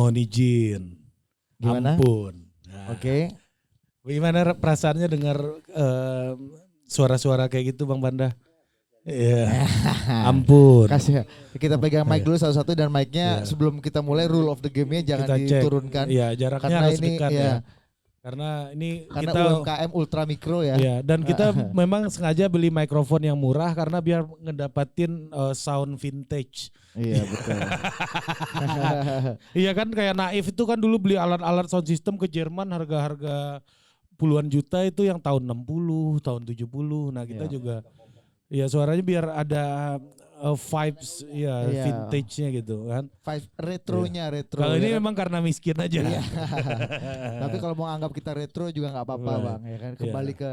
mohon izin. Gimana? Ampun. Nah, Oke. Gimana perasaannya dengar suara-suara kayak gitu Bang Panda? Iya. Ampun. Kasih kita pegang mic dulu satu-satu dan mic-nya Iya. sebelum kita mulai rule of the game-nya jangan Kita cek. diturunkan. Iya, jaraknya Karena harus ini dekat ya. ya. Karena ini Karena kita UMKM ultra mikro ya. Iya, dan kita memang sengaja beli mikrofon yang murah karena biar ngedapatin sound vintage. Iya betul. Iya kan kayak Naif itu kan dulu beli alat-alat sound system ke Jerman harga-harga puluhan juta itu yang tahun 60, tahun 70. Nah, kita Iya. juga ya suaranya biar ada vibes ya Iya. vintage-nya gitu kan. Five retronya retro. Kalau ya ini kan? memang karena miskin aja. Iya. Tapi kalau mau anggap kita retro juga nggak apa-apa Right. Bang ya kan kembali ke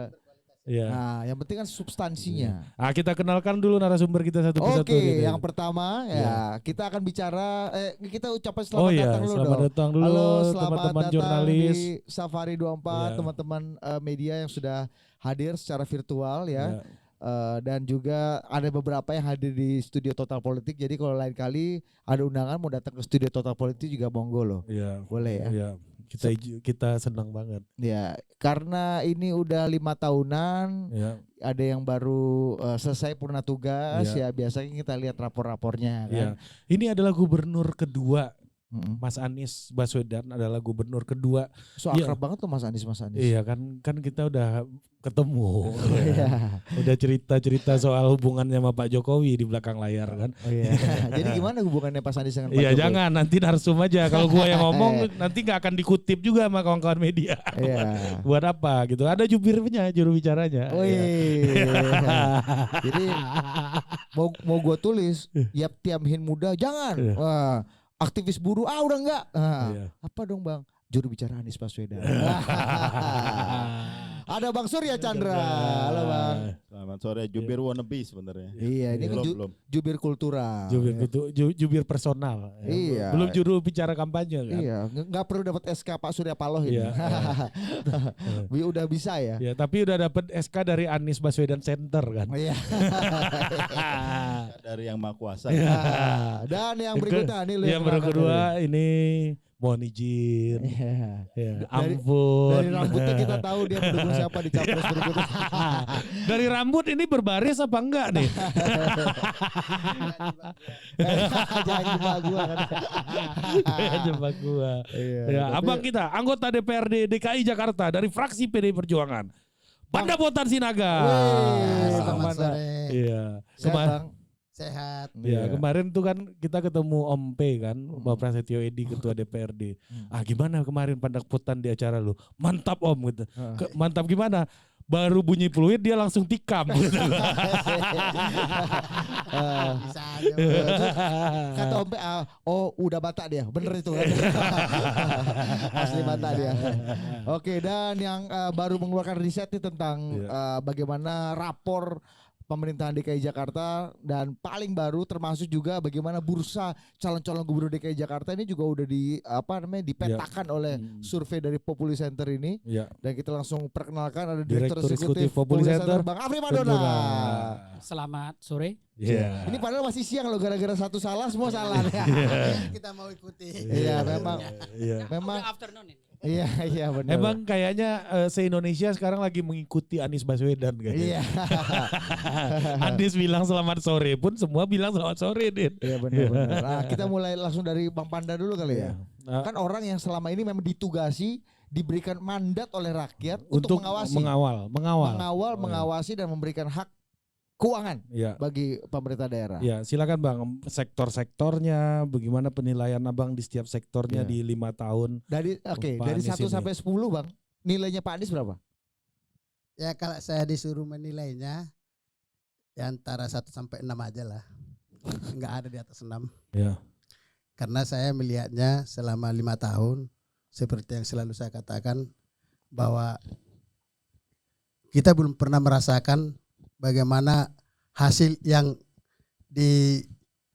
Iya. nah yang penting kan substansinya. Ah, kita kenalkan dulu narasumber kita satu persatu. Oke, nih. yang pertama ya kita akan bicara kita ucapkan selamat Oh iya, datang dulu selamat dong. datang dulu Halo, selamat teman-teman datang jurnalis. di Safari 24, Iya. teman-teman media yang sudah hadir secara virtual ya. Ya. Dan juga ada beberapa yang hadir di studio Total Politik. Jadi kalau lain kali ada undangan mau datang ke studio Total Politik juga monggo loh. Iya. Boleh ya. Iya. Kita senang banget. Ya, karena ini udah 5 tahunan, Ya. ada yang baru selesai purna tugas Iya. ya biasanya kita lihat rapor-rapornya kan. Iya. Ini adalah gubernur kedua. Mm-mm. Mas Anies Baswedan adalah gubernur kedua. So Iya. akrab banget tuh Mas Anies. Iya kan kita udah ketemu. Oh, iya. Udah cerita-cerita soal hubungannya sama Pak Jokowi di belakang layar kan. Oh, iya. Jadi gimana hubungannya Pak Anies dengan Pak Iya Jokowi? jangan nanti narsum aja. Kalau gua yang ngomong nanti nggak akan dikutip juga sama kawan-kawan media. Iya. Buat apa gitu? Ada jubirnya, juru bicaranya. Oh Iya. iya. Jadi mau gua tulis Yaptiamhin muda jangan. Iya. Wah, aktivis buruh udah enggak. Iya. Apa dong Bang? Juru bicara Anies Baswedan. Ada Bang Surya Chandra. Halo Bang. Selamat sore, jubir wannabe sebenarnya. Iya, ini kan belum. jubir kultural. Jubir personal. Ya. Iya. Belum juru bicara kampanye kan. Iya, nggak perlu dapat SK Pak Surya Paloh ini. Iya. Udah bisa ya. Ya, tapi udah dapat SK dari Anies Baswedan Center kan. Iya. Dari yang maha kuasa. Iya. Dan yang berikutnya nih lu Yang kedua ini mohon izin. Iya. Ya, Dari ampun. rambutnya kita tahu dia mendukung siapa di capres berikutnya. Dari rambut ini berbaris apa enggak nih? Jangan jebak gua kan. Jebak gua. Iya, Ya, tapi- abang kita anggota DPRD DKI Jakarta dari fraksi PD Perjuangan. Panda Botan Sinaga. Wih, Bang selamat Panda. sore. Iya. Sehat, Bang. Sehat. Ya, kemarin tuh kan kita ketemu Om P kan, Bapak Prasetyo Edi ketua DPRD. Ah, gimana kemarin Pandapotan di acara lu? Mantap Om gitu. Mantap gimana? Baru bunyi peluit dia langsung tikam gitu. Bisa aja. Kata Om P, udah Batak dia, bener itu kan. Asli Batak dia. Oke, dan yang baru mengeluarkan riset nih tentang bagaimana rapor pemerintahan DKI Jakarta dan paling baru termasuk juga bagaimana bursa calon-calon gubernur DKI Jakarta ini juga udah dipetakan oleh survei dari Populi Center ini. Ya. Dan kita langsung perkenalkan ada Direktur Direktur Eksekutif Eksekutif Populi Center, Bang Afri Madona. Selamat sore. Iya. Ini padahal masih siang loh, gara-gara satu salah semua salah. Kita mau ikuti. Iya, memang. Iya. Memang Udah afternoon ini. iya benar. Emang kayaknya se-Indonesia sekarang lagi mengikuti Anies Baswedan kayaknya. Iya. Anies bilang selamat sore pun semua bilang selamat sore, Din. Iya benar. Nah, kita mulai langsung dari Bang Panda dulu kali ya. Nah, Kan orang yang selama ini memang ditugasi, diberikan mandat oleh rakyat untuk mengawasi, mengawal. mengawasi dan memberikan hak keuangan Ya. bagi pemerintah daerah. Ya, silakan Bang, sektor-sektornya, bagaimana penilaian Abang di setiap sektornya Iya. di 5 tahun. Dari Pak dari Anies 1 ini. sampai 10 Bang. Nilainya Pak Anies berapa? Ya kalau saya disuruh menilainya ya antara 1 sampai 6 aja lah. Enggak ada di atas 6. Ya. Karena saya melihatnya selama 5 tahun seperti yang selalu saya katakan bahwa kita belum pernah merasakan bagaimana hasil yang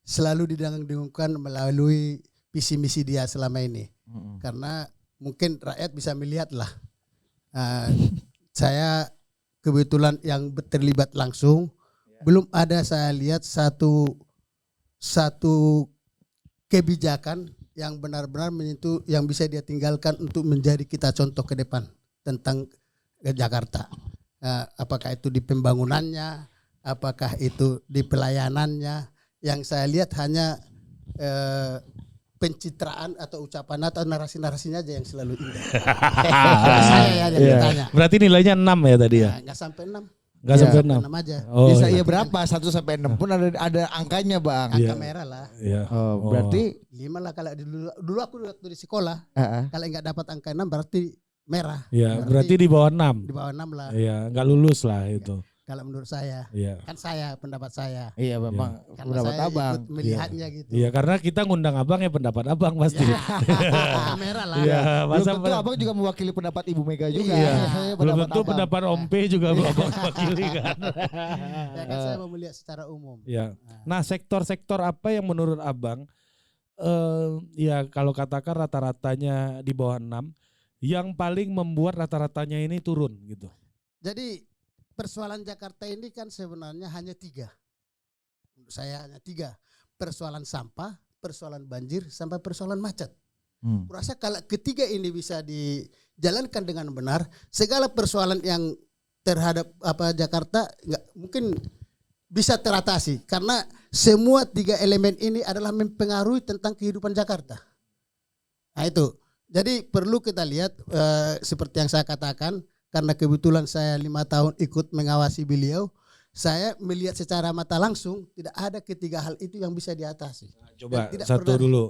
selalu didengung-dengungkan melalui visi misi dia selama ini. Karena mungkin rakyat bisa melihat lah. Saya kebetulan yang terlibat langsung, belum ada saya lihat satu kebijakan yang benar-benar menyentuh, yang bisa dia tinggalkan untuk menjadi kita contoh ke depan tentang Jakarta. Apakah itu di pembangunannya, apakah itu di pelayanannya. Yang saya lihat hanya pencitraan atau ucapan atau narasi-narasinya aja yang selalu indah. Saya yang ditanya. Berarti nilainya 6 ya tadi ya? Nggak sampai 6. Nggak sampai 6. 6 aja. Oh, Bisa iya. iya berapa? 1 sampai 6 pun ada angkanya, Bang. Angka merah lah. Iya. Oh, berarti 5 lah kalau dulu aku waktu di sekolah. Kalau nggak dapat angka 6 berarti merah. Iya, berarti di bawah 6. Di bawah 6 lah. Iya, nggak lulus lah itu. Kalau menurut saya. Iya. Kan saya, pendapat saya. iya memang Karena pendapat saya Abang. ikut melihatnya gitu. Iya, karena kita ngundang abang ya pendapat abang pasti. Angka merah lah. Iya, Belum masa tentu Abang juga mewakili pendapat Ibu Mega juga. Iya. Belum Pendapat tentu Abang. pendapat Om P juga abang wakili kan. Ya kan saya mau melihat secara umum. Ya. Nah, sektor-sektor apa yang menurut abang, ya kalau katakan rata-ratanya di bawah 6, yang paling membuat rata-ratanya ini turun gitu. Jadi persoalan Jakarta ini kan sebenarnya hanya 3. Menurut saya hanya 3. Persoalan sampah, persoalan banjir, sampai persoalan macet. Kurasa kalau ketiga ini bisa dijalankan dengan benar, segala persoalan yang terhadap Jakarta mungkin bisa teratasi. Karena semua 3 elemen ini adalah mempengaruhi tentang kehidupan Jakarta. Nah itu. Jadi perlu kita lihat seperti yang saya katakan, karena kebetulan saya 5 tahun ikut mengawasi beliau, saya melihat secara mata langsung tidak ada ketiga hal itu yang bisa diatasi. Coba tidak satu pernah. dulu,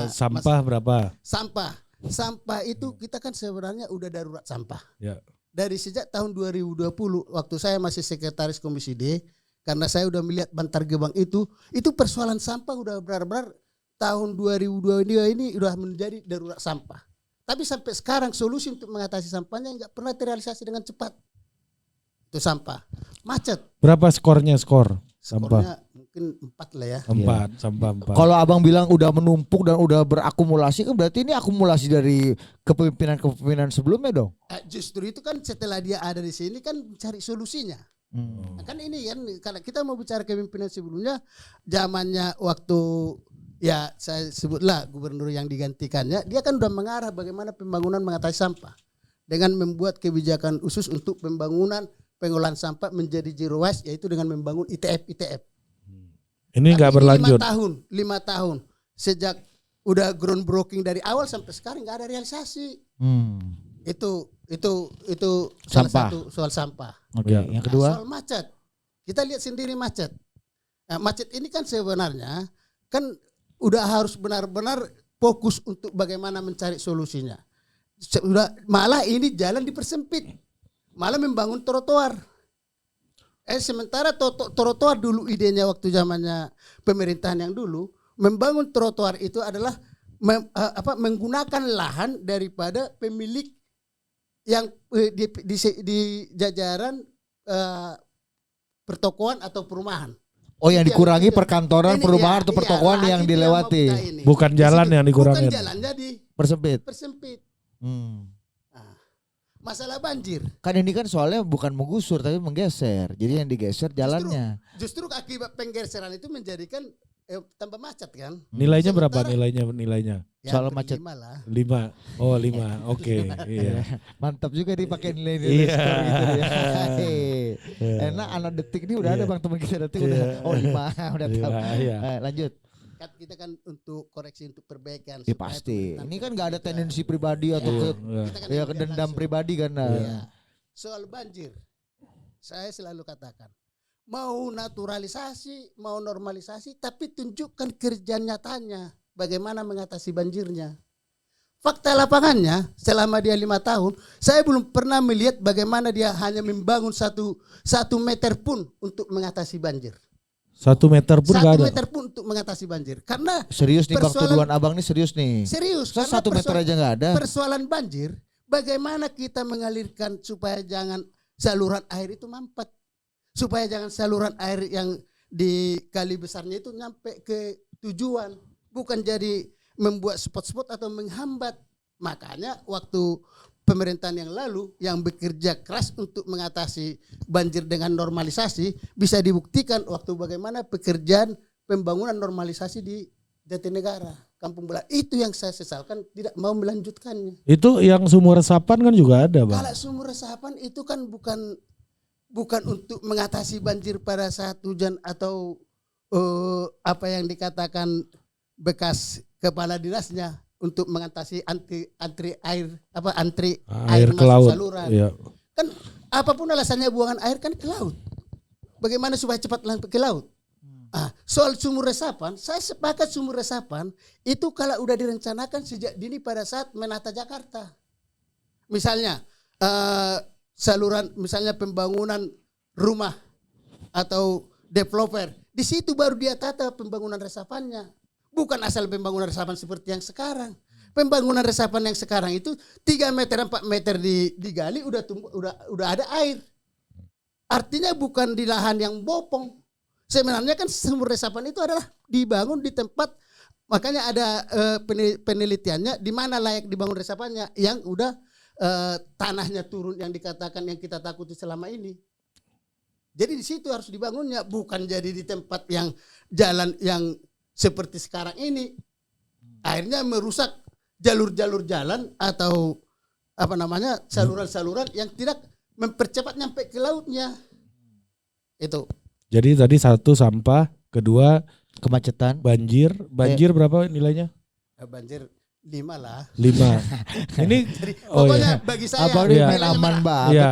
sampah berapa? Sampah itu kita kan sebenarnya udah darurat sampah. Ya. Dari sejak tahun 2020 waktu saya masih sekretaris Komisi D, karena saya udah melihat Bantar Gebang itu persoalan sampah udah benar-benar tahun 2022 ini udah menjadi darurat sampah. Tapi sampai sekarang solusi untuk mengatasi sampahnya nggak pernah terrealisasi dengan cepat. Itu sampah. Macet. Berapa skornya skor? Sampah. Skornya mungkin 4 lah ya. 4, sampah 4. Kalau Abang bilang udah menumpuk dan udah berakumulasi, kan berarti ini akumulasi dari kepemimpinan sebelumnya dong. Justru itu kan setelah dia ada di sini kan cari solusinya. Nah, kan ini kan kalau kita mau bicara kepemimpinan sebelumnya, zamannya waktu ya saya sebutlah gubernur yang digantikannya, dia kan udah mengarah bagaimana pembangunan mengatasi sampah dengan membuat kebijakan khusus untuk pembangunan pengolahan sampah menjadi zero waste, yaitu dengan membangun ITF. Ini nggak berlanjut. 5 tahun sejak udah groundbreaking dari awal sampai sekarang nggak ada realisasi. Itu salah Sampah. satu soal sampah. Oke. Yang kedua, Soal macet, kita lihat sendiri macet. Nah, macet ini kan sebenarnya kan udah harus benar-benar fokus untuk bagaimana mencari solusinya. Sudah malah ini jalan dipersempit, malah membangun trotoar. Sementara trotoar dulu idenya waktu zamannya pemerintahan yang dulu, membangun trotoar itu adalah menggunakan lahan daripada pemilik yang di jajaran pertokoan atau perumahan. yang dikurangi perkantoran, Ini, perumahan ya, atau pertokoan iya, yang itu dilewati. mau kita ini. Bukan jalan yang dikurangin. Bukan jalan jadi Persempit. Nah, masalah banjir. Kan ini kan soalnya bukan menggusur tapi menggeser. Jadi yang digeser jalannya. Justru akibat penggeseran itu menjadikan tambah macet kan. Nilainya berapa Sementara- nilainya? Ya, Soal hampir macet. 5 lah. 5. Oh, 5. Oke, iya. Mantap juga dipakai nilai Iya. skor gitu ya. Enak anak detik ini udah ada Iya. Bang, teman kita detik Iya. udah 5 udah tahu. Iya. Lanjut. Kan kita kan untuk koreksi untuk perbaikan. Ya supaya pasti. pemerintahan Ini kan nggak ada kita- tendensi pribadi atau Iya. ke kita kan ya yang dendam langsung. pribadi kan. Iya. Soal banjir, saya selalu katakan, mau naturalisasi, mau normalisasi, tapi tunjukkan kerja nyatanya, bagaimana mengatasi banjirnya. Fakta lapangannya, selama dia 5 tahun, saya belum pernah melihat bagaimana dia hanya membangun satu meter pun untuk mengatasi banjir. 1 meter pun nggak 1 ada. meter pun untuk mengatasi banjir. Karena Serius nih Bang, Persoalan- tuduhan Abang nih serius nih. serius, Saya karena 1 meter aja nggak ada. persoalan banjir, bagaimana kita mengalirkan supaya jangan saluran air itu mampet, supaya jangan saluran air yang di kali besarnya itu nyampe ke tujuan, bukan jadi membuat spot-spot atau menghambat. Makanya waktu pemerintahan yang lalu yang bekerja keras untuk mengatasi banjir dengan normalisasi, bisa dibuktikan waktu bagaimana pekerjaan pembangunan normalisasi di Jatinegara. Kampung Bola. Itu yang saya sesalkan, tidak mau melanjutkannya. Itu yang sumur resapan kan juga ada, Bang. Kalau sumur resapan itu kan bukan untuk mengatasi banjir pada saat hujan atau apa yang dikatakan bekas kepala dinasnya untuk mengatasi antri air ke masuk laut. saluran. Iya. Kan apapun alasannya buangan air kan ke laut. Bagaimana supaya cepat ke laut? Soal sumur resapan, saya sepakat sumur resapan itu kalau udah direncanakan sejak dini pada saat menata Jakarta. Misalnya saluran, misalnya pembangunan rumah atau developer, di situ baru dia tata pembangunan resapannya. Bukan asal pembangunan resapan seperti yang sekarang. Pembangunan resapan yang sekarang itu 3 meter 4 meter digali udah ada air. Artinya bukan di lahan yang bopong. Sebenarnya kan sumur resapan itu adalah dibangun di tempat, makanya ada penelitiannya di mana layak dibangun resapannya yang udah tanahnya turun yang dikatakan yang kita takuti selama ini. Jadi di situ harus dibangunnya, bukan jadi di tempat yang jalan yang seperti sekarang ini. Akhirnya merusak jalur-jalur jalan atau saluran-saluran yang tidak mempercepat nyampe ke lautnya. Itu. Jadi tadi 1 sampah, kedua kemacetan. Banjir berapa nilainya? Banjir 5 lah. 5. Ini pokoknya bagi saya Abang ini main aman banget. Iya,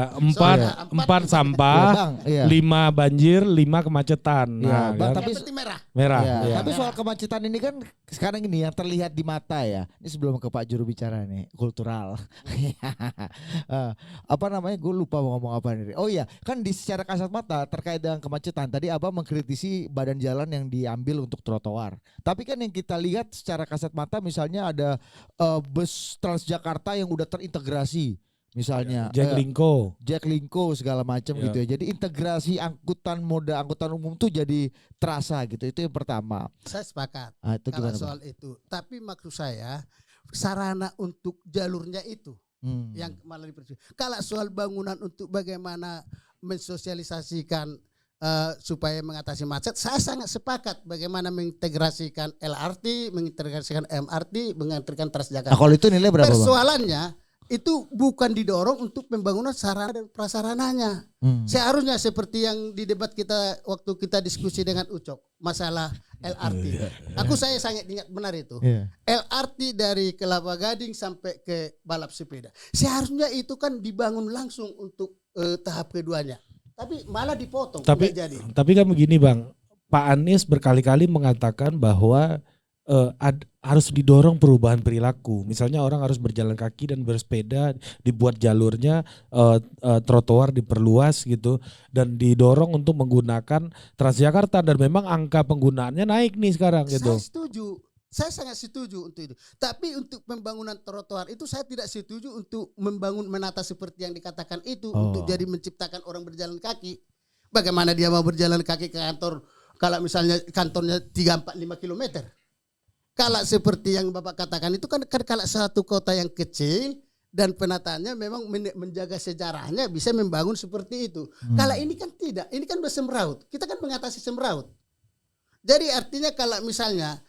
4 sampah, Bang, iya. 5 banjir, 5 kemacetan. Iya, Nah, kan? tapi merah. Merah. Ya, Iya. tapi soal kemacetan ini kan sekarang ini yang terlihat di mata ya. Ini sebelum ke Pak juru bicara nih, kultural. Gue lupa mau ngomong apa nih. Oh iya, kan secara kasat mata terkait dengan kemacetan. Tadi Abang mengkritisi badan jalan yang diambil untuk trotoar. Tapi kan yang kita lihat secara kasat mata misalnya ada bus Transjakarta yang udah terintegrasi. Misalnya Jaklingko segala macam gitu ya. Jadi integrasi angkutan umum tuh jadi terasa gitu. Itu yang pertama. Saya sepakat Itu kalau gimana, soal itu. Tapi maksud saya sarana untuk jalurnya itu yang malah dipercaya. Kalau soal bangunan untuk bagaimana mensosialisasikan supaya mengatasi macet, saya sangat sepakat bagaimana mengintegrasikan LRT, mengintegrasikan MRT, mengintegrasikan Transjakarta. Nah, kalau itu nilai berapa, Bang? Persoalannya itu bukan didorong untuk pembangunan sarana dan prasarananya. Seharusnya seperti yang di debat kita waktu kita diskusi dengan Ucok masalah LRT. Saya sangat ingat benar itu. LRT dari Kelapa Gading sampai ke balap sepeda. Seharusnya itu kan dibangun langsung untuk tahap keduanya. Tapi malah dipotong. Tapi kan begini, Bang. Pak Anies berkali-kali mengatakan bahwa harus didorong perubahan perilaku. Misalnya orang harus berjalan kaki dan bersepeda, dibuat jalurnya, trotoar diperluas gitu, dan didorong untuk menggunakan Transjakarta, dan memang angka penggunaannya naik nih sekarang gitu. Saya setuju. Saya sangat setuju untuk itu. Tapi untuk pembangunan trotoar itu saya tidak setuju untuk menata seperti yang dikatakan itu untuk jadi menciptakan orang berjalan kaki. Bagaimana dia mau berjalan kaki ke kantor kalau misalnya kantornya 3-4-5 kilometer? Kalau seperti yang Bapak katakan itu kan kalau satu kota yang kecil dan penataannya memang menjaga sejarahnya bisa membangun seperti itu. Kalau ini kan tidak, ini kan bersemraut. Kita kan mengatasi semraut. Jadi artinya kalau misalnya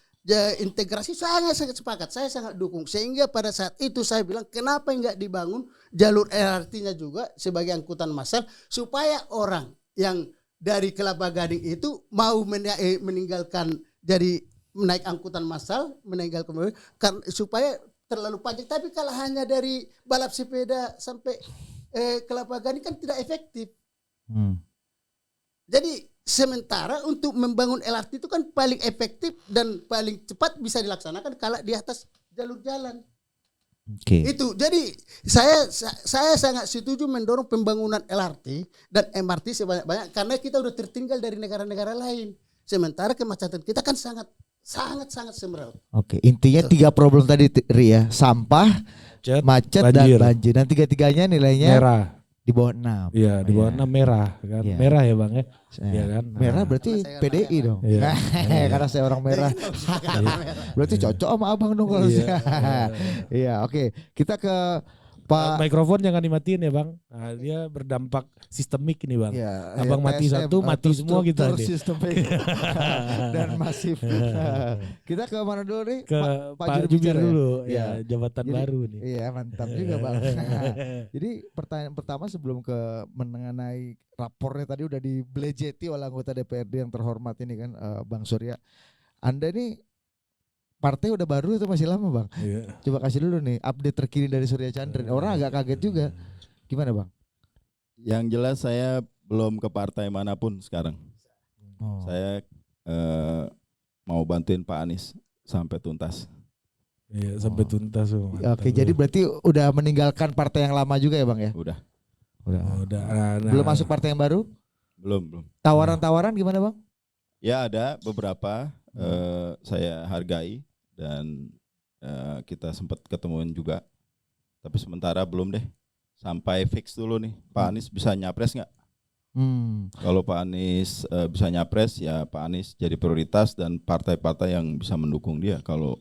integrasi, saya sangat sepakat, saya sangat dukung. Sehingga pada saat itu saya bilang kenapa enggak dibangun jalur LRT-nya juga sebagai angkutan massal supaya orang yang dari Kelapa Gading itu mau meninggalkan dari menaik angkutan massal, meninggalkan supaya terlalu panjang. Tapi kalau hanya dari balap sepeda sampai Kelapa Gading kan tidak efektif. Jadi sementara untuk membangun LRT itu kan paling efektif dan paling cepat bisa dilaksanakan kalau di atas jalur jalan. Itu. Jadi saya sangat setuju mendorong pembangunan LRT dan MRT sebanyak-banyak karena kita udah tertinggal dari negara-negara lain. Sementara kemacetan kita kan sangat semeraut. Intinya 3 problem tadi, Ria. Sampah, macet, dan banjir. Dan 3-tiganya nilainya merah. Di bawah 6. Iya, di bawah 6 merah kan. Iya. Merah ya, Bang ya. Iya kan? Merah berarti PDI dong. Iya. Karena saya orang merah. Berarti cocok sama Abang dong kalau saya. Iya, oke. Kita ke Pak Mikrofon jangan dimatiin ya Bang. Nah, dia berdampak sistemik nih Bang. ya, Abang mati satu, mati semua kita nih. sistemik dan masif. Kita ke mana dulu nih? Ke Pak Pak juru Jubir bicara ya? dulu Ya. ya, jabatan Jadi- baru nih. Iya mantap juga Bang. Jadi pertanyaan pertama sebelum ke mengenai rapornya tadi udah dibelejeti oleh anggota DPRD yang terhormat ini kan Bang Surya. Anda ini partai udah baru itu masih lama Bang. Iya. Coba kasih dulu nih update terkini dari Surya Chandra. Orang agak kaget juga. Gimana Bang? Yang jelas saya belum ke partai manapun sekarang. Oh. Saya mau bantuin Pak Anies sampai tuntas. Iya, sampai tuntas. Mantap. Oke, jadi berarti udah meninggalkan partai yang lama juga ya Bang ya? Udah. Udah. Nah, Belum masuk partai yang baru? Belum. Tawaran-tawaran gimana Bang? Ya ada beberapa saya hargai dan kita sempat ketemuan juga. Tapi sementara belum deh. Sampai fix dulu nih. Pak Anies bisa nyapres nggak? Kalau Pak Anies bisa nyapres, ya Pak Anies jadi prioritas dan partai-partai yang bisa mendukung dia. Kalau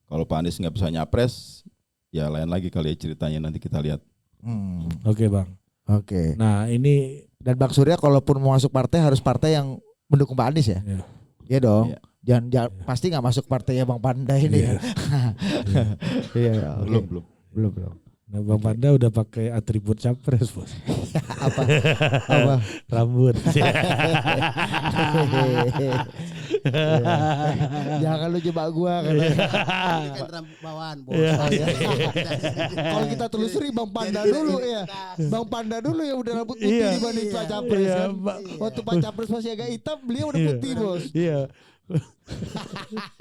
Pak Anies nggak bisa nyapres, ya lain lagi kali ya ceritanya, nanti kita lihat. Oke Bang. Oke. Nah ini Dan Bang Surya kalaupun mau masuk partai harus partai yang mendukung Pak Anies ya? Iya. Iya dong. Iya. Jangan pasti nggak masuk partainya Bang Panda ini. Iya. Iya. Oke. Belum. Nah, Bang Panda udah pakai atribut capres bos. Apa? Rambut. Jangan lu jebak gua kan. Ini kan rambut bawaan bos. Oh, iya. Kalau kita telusuri Bang Panda dulu ya. Bang Panda dulu yang udah rambut putih Iya. dibanding Pak Capres Iya, kan. Mbak. Waktu Pak Capres masih agak hitam, beliau udah putih bos. Iya.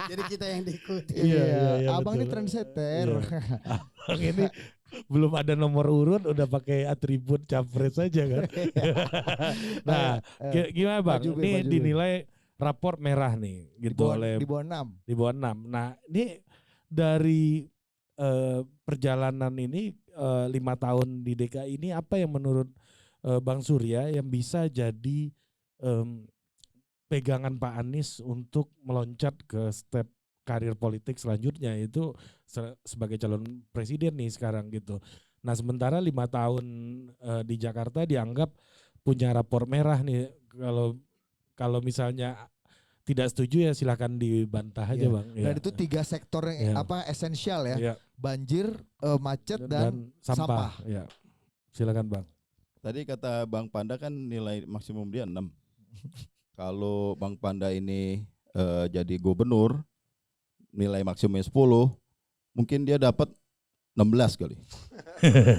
Jadi kita yang diikuti. Iya, Abang ini betul. trendsetter. Bang ini belum ada nomor urut udah pakai atribut capres saja kan. Nah, gimana Bang? Maju, Ini maju. dinilai rapor merah nih gitu oleh Di bawah 6. di bawah 6. Nah, ini dari perjalanan ini 5 tahun di DKI ini apa yang menurut Bang Surya yang bisa jadi pegangan Pak Anies untuk meloncat ke step karir politik selanjutnya itu sebagai calon presiden nih sekarang gitu. Nah, sementara 5 tahun di Jakarta dianggap punya rapor merah nih. Kalau misalnya tidak setuju ya silakan dibantah aja Iya. Bang. Dan itu 3 sektor yang Iya. esensial ya. Iya. Banjir, macet dan sampah. Ya. Silakan Bang. Tadi kata Bang Panda kan nilai maksimum dia 6. Kalau Bang Panda ini jadi gubernur, nilai maksimumnya 10, mungkin dia dapat 16 kali.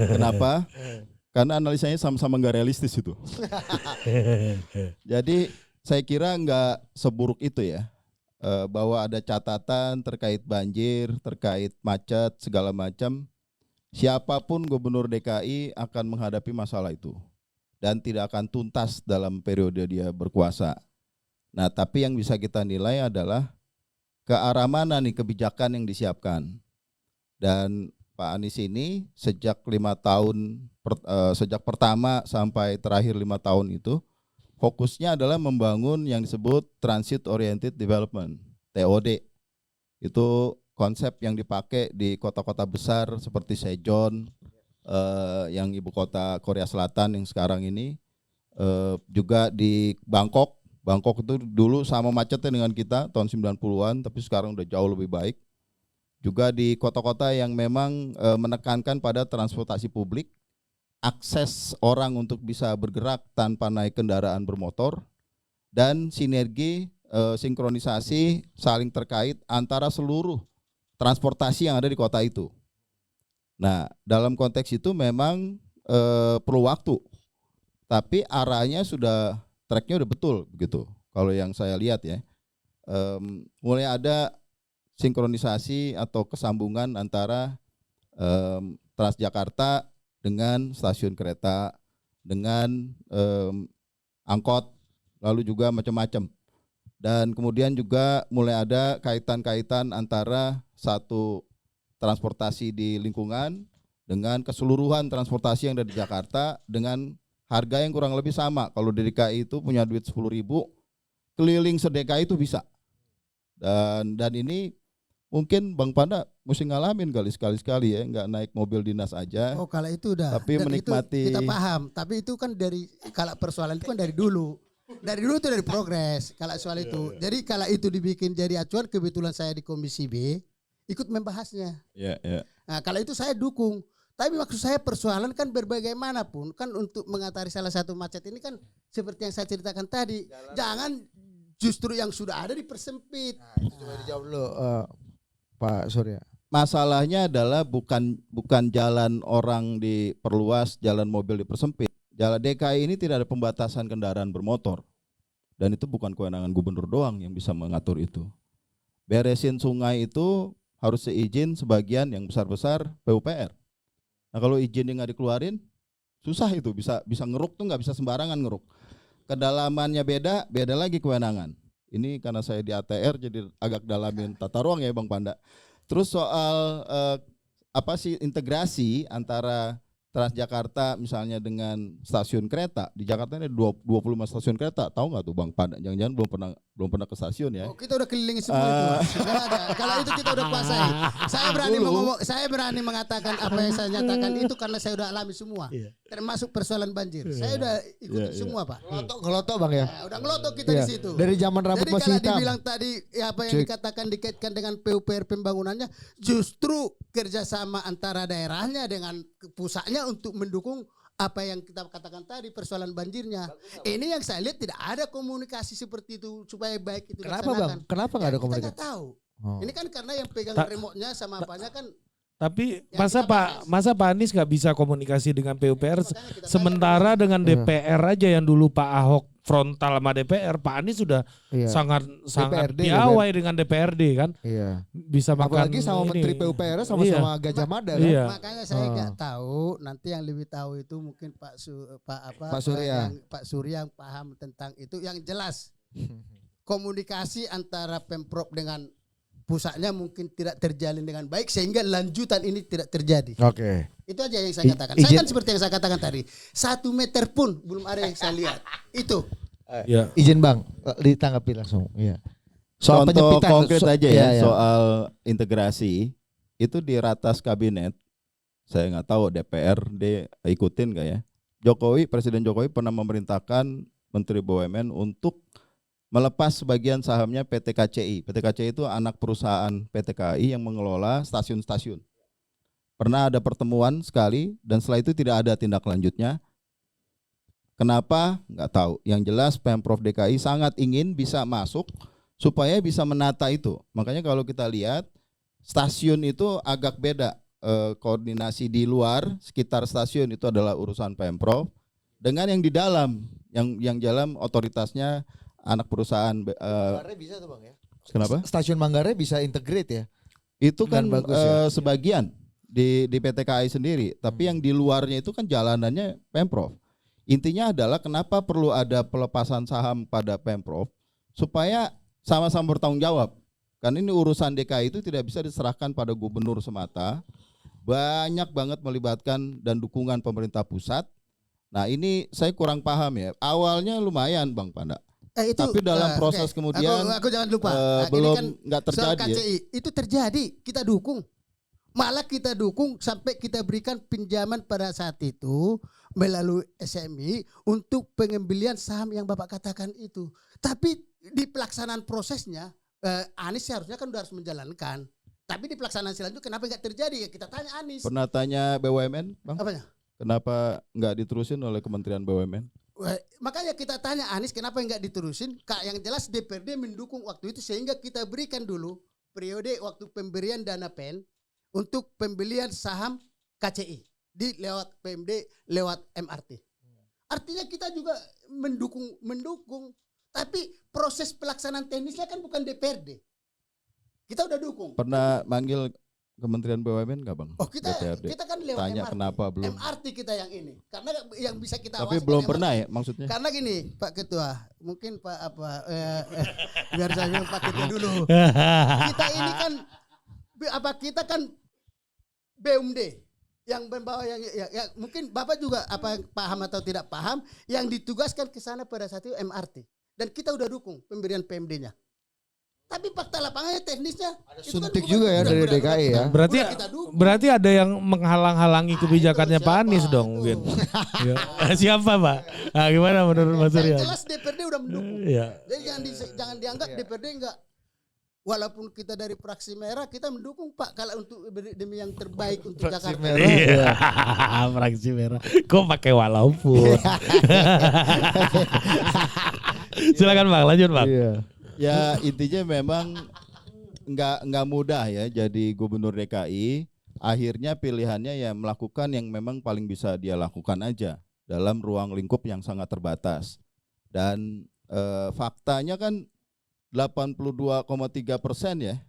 Kenapa? Karena analisanya sama-sama nggak realistis itu. Jadi saya kira nggak seburuk itu ya, bahwa ada catatan terkait banjir, terkait macet, segala macam. Siapapun gubernur DKI akan menghadapi masalah itu dan tidak akan tuntas dalam periode dia berkuasa. Nah, tapi yang bisa kita nilai adalah ke arah mana nih kebijakan yang disiapkan. Dan Pak Anies ini sejak 5 tahun, sejak pertama sampai terakhir 5 tahun itu, fokusnya adalah membangun yang disebut Transit Oriented Development, TOD. Itu konsep yang dipakai di kota-kota besar seperti Sejong, yang ibu kota Korea Selatan yang sekarang ini, juga di Bangkok. Bangkok itu dulu sama macetnya dengan kita tahun 90-an, tapi sekarang udah jauh lebih baik. Juga di kota-kota yang memang menekankan pada transportasi publik, akses orang untuk bisa bergerak tanpa naik kendaraan bermotor, dan sinergi sinkronisasi saling terkait antara seluruh transportasi yang ada di kota itu. Nah, dalam konteks itu memang perlu waktu, tapi arahnya sudah, tracknya udah betul begitu. Kalau yang saya lihat ya, mulai ada sinkronisasi atau kesambungan antara Transjakarta dengan stasiun kereta, dengan angkot, lalu juga macam-macam. Dan kemudian juga mulai ada kaitan-kaitan antara satu transportasi di lingkungan dengan keseluruhan transportasi yang ada di Jakarta dengan harga yang kurang lebih sama. Kalau di DKI itu punya duit 10.000, keliling se-DKI itu bisa. Dan ini mungkin Bang Panda mesti ngalamin kali sekali-sekali ya, nggak naik mobil dinas aja. Oh kalau itu udah. Tapi Dan menikmati. itu kita paham. Tapi itu kan dari kalau persoalan itu kan dari dulu. Dari dulu itu dari progres kalau soal itu. Jadi kalau itu dibikin jadi acuan, kebetulan saya di Komisi B ikut membahasnya. Iya. Nah, kalau itu saya dukung. Tapi maksud saya persoalan kan berbagaimanapun kan untuk mengatasi salah satu macet ini kan seperti yang saya ceritakan tadi. Jangan justru yang sudah ada dipersempit. Nah, itu coba dijawab dulu Pak Surya. Masalahnya adalah bukan jalan orang diperluas, jalan mobil dipersempit. Jalan DKI ini tidak ada pembatasan kendaraan bermotor. Dan itu bukan kewenangan gubernur doang yang bisa mengatur itu. Beresin sungai itu harus seizin sebagian yang besar-besar PUPR. Nah kalau izinnya nggak dikeluarin, susah itu, bisa ngeruk tuh nggak bisa sembarangan ngeruk. Kedalamannya beda lagi kewenangan. Ini karena saya di ATR jadi agak dalamin tata ruang ya Bang Panda. Terus soal integrasi antara Transjakarta misalnya dengan stasiun kereta. Di Jakarta ini 25 stasiun kereta. Tahu nggak tuh Bang Panda? Jangan-jangan belum pernah ke stasiun ya. Oh, kita udah kelilingi semua itu. Nggak ada. Kalau itu kita udah kuasai. Saya berani mengatakan apa yang saya nyatakan itu karena saya udah alami semua. Termasuk persoalan banjir. Saya udah ikuti semua, Pak. Ngelotok Bang ya. Udah ngelotok kita di situ. Dari zaman rambut Jadi masih kalau hitam. dibilang tadi apa yang dikatakan dikaitkan dengan PUPR pembangunannya, justru kerjasama antara daerahnya dengan pusatnya untuk mendukung apa yang kita katakan tadi persoalan banjirnya. Ini yang saya lihat tidak ada komunikasi seperti itu supaya baik itu Kenapa dilaksanakan. Bang? Kenapa nggak ada Kita komunikasi? nggak tahu. Oh. Ini kan karena yang pegang remote-nya sama apanya kan. Tapi Ya, masa Pak Anies nggak bisa komunikasi dengan PUPR Makanya kita sementara tanya dengan DPR aja yang dulu Pak Ahok frontal sama DPR, Pak Anies sudah sangat DPRD, piawai dengan DPRD kan. Iya. Bisa makan Apalagi sama ini. Menteri PUPR sama-sama Gajah Mada kan. Iya. Makanya saya nggak tahu, nanti yang lebih tahu itu mungkin Pak Surya. Pak Surya yang paham tentang itu. Yang jelas komunikasi antara Pemprov dengan pusatnya mungkin tidak terjalin dengan baik sehingga lanjutan ini tidak terjadi. Oke. Itu aja yang saya katakan. Saya kan seperti yang saya katakan tadi, 1 meter pun belum ada yang saya lihat. Itu. Ya. Izin Bang, ditanggapi langsung. Iya. Soal Contoh penyepitan konkret aja ya, iya. soal integrasi itu di ratas kabinet. Saya nggak tahu DPRD ikutin nggak ya. Presiden Jokowi pernah memerintahkan Menteri BUMN untuk melepas sebagian sahamnya PT KCI. PT KCI itu anak perusahaan PT KAI yang mengelola stasiun-stasiun. Pernah ada pertemuan sekali dan setelah itu tidak ada tindak lanjutnya. Kenapa? Nggak tahu. Yang jelas Pemprov DKI sangat ingin bisa masuk supaya bisa menata itu. Makanya kalau kita lihat stasiun itu agak beda. Koordinasi di luar sekitar stasiun itu adalah urusan Pemprov dengan yang di dalam, yang dalam otoritasnya anak perusahaan. Manggarai bisa tuh Bang ya. Kenapa? Stasiun Manggarai bisa integrate ya. Itu kan Dan bagus ya. sebagian di PT KAI sendiri, tapi yang di luarnya itu kan jalanannya Pemprov. Intinya adalah kenapa perlu ada pelepasan saham pada Pemprov supaya sama-sama bertanggung jawab. Karena ini urusan DKI itu tidak bisa diserahkan pada gubernur semata. Banyak banget melibatkan dan dukungan pemerintah pusat. Nah, ini saya kurang paham ya. Awalnya lumayan Bang Panda. Tapi dalam proses kemudian aku jangan lupa. belum kan nggak soal terjadi. KCI itu terjadi, kita dukung. Malah kita dukung sampai kita berikan pinjaman pada saat itu melalui SMI untuk pengembalian saham yang Bapak katakan itu. Tapi di pelaksanaan prosesnya Anies seharusnya kan harus menjalankan. Tapi di pelaksanaan selanjutnya kenapa nggak terjadi? Ya kita tanya Anies. Pernah tanya BUMN, Bang? Apanya? Kenapa nggak diterusin oleh Kementerian BUMN? Makanya kita tanya Anies kenapa nggak diterusin? Yang jelas DPRD mendukung waktu itu sehingga kita berikan dulu periode waktu pemberian dana PEN untuk pembelian saham KCI di lewat PMD lewat MRT. Artinya kita juga mendukung. Tapi proses pelaksanaan teknisnya kan bukan DPRD. Kita udah dukung. Pernah manggil Kementerian BUMN nggak Bang? Oh kita DPRD. kan lewat Tanya MRT. kenapa belum? MRT kita yang ini. Karena yang bisa kita Tapi awasi belum kan pernah MRT. ya maksudnya? Karena gini Pak Ketua, mungkin Pak biar saya bilang Pak Ketua dulu. Kita ini kan kita kan BUMD yang membawa yang mungkin Bapak juga paham atau tidak paham yang ditugaskan ke sana pada saat itu MRT dan kita udah dukung pemberian PMD-nya. Tapi fakta lapangannya teknisnya itu suntik bukan- juga ya udah- dari udah- DKI ya. Berarti udah kita dukung. berarti ada yang menghalang-halangi kebijakannya itu Pak siapa? Anies dong Itu. mungkin. Ya. Siapa Pak? Nah, gimana menurut Mas Yang Surya? jelas DPRD udah mendukung. Iya. Jadi jangan dianggap DPRD enggak, walaupun kita dari fraksi merah kita mendukung Pak kalau untuk demi yang terbaik untuk Jakarta. Iya. Fraksi merah. Kok pakai walaupun? Silakan Bang, lanjut Bang. Iya. Ya intinya memang nggak mudah ya jadi gubernur DKI. Akhirnya pilihannya ya melakukan yang memang paling bisa dia lakukan aja dalam ruang lingkup yang sangat terbatas. Dan faktanya kan 82,3% ya,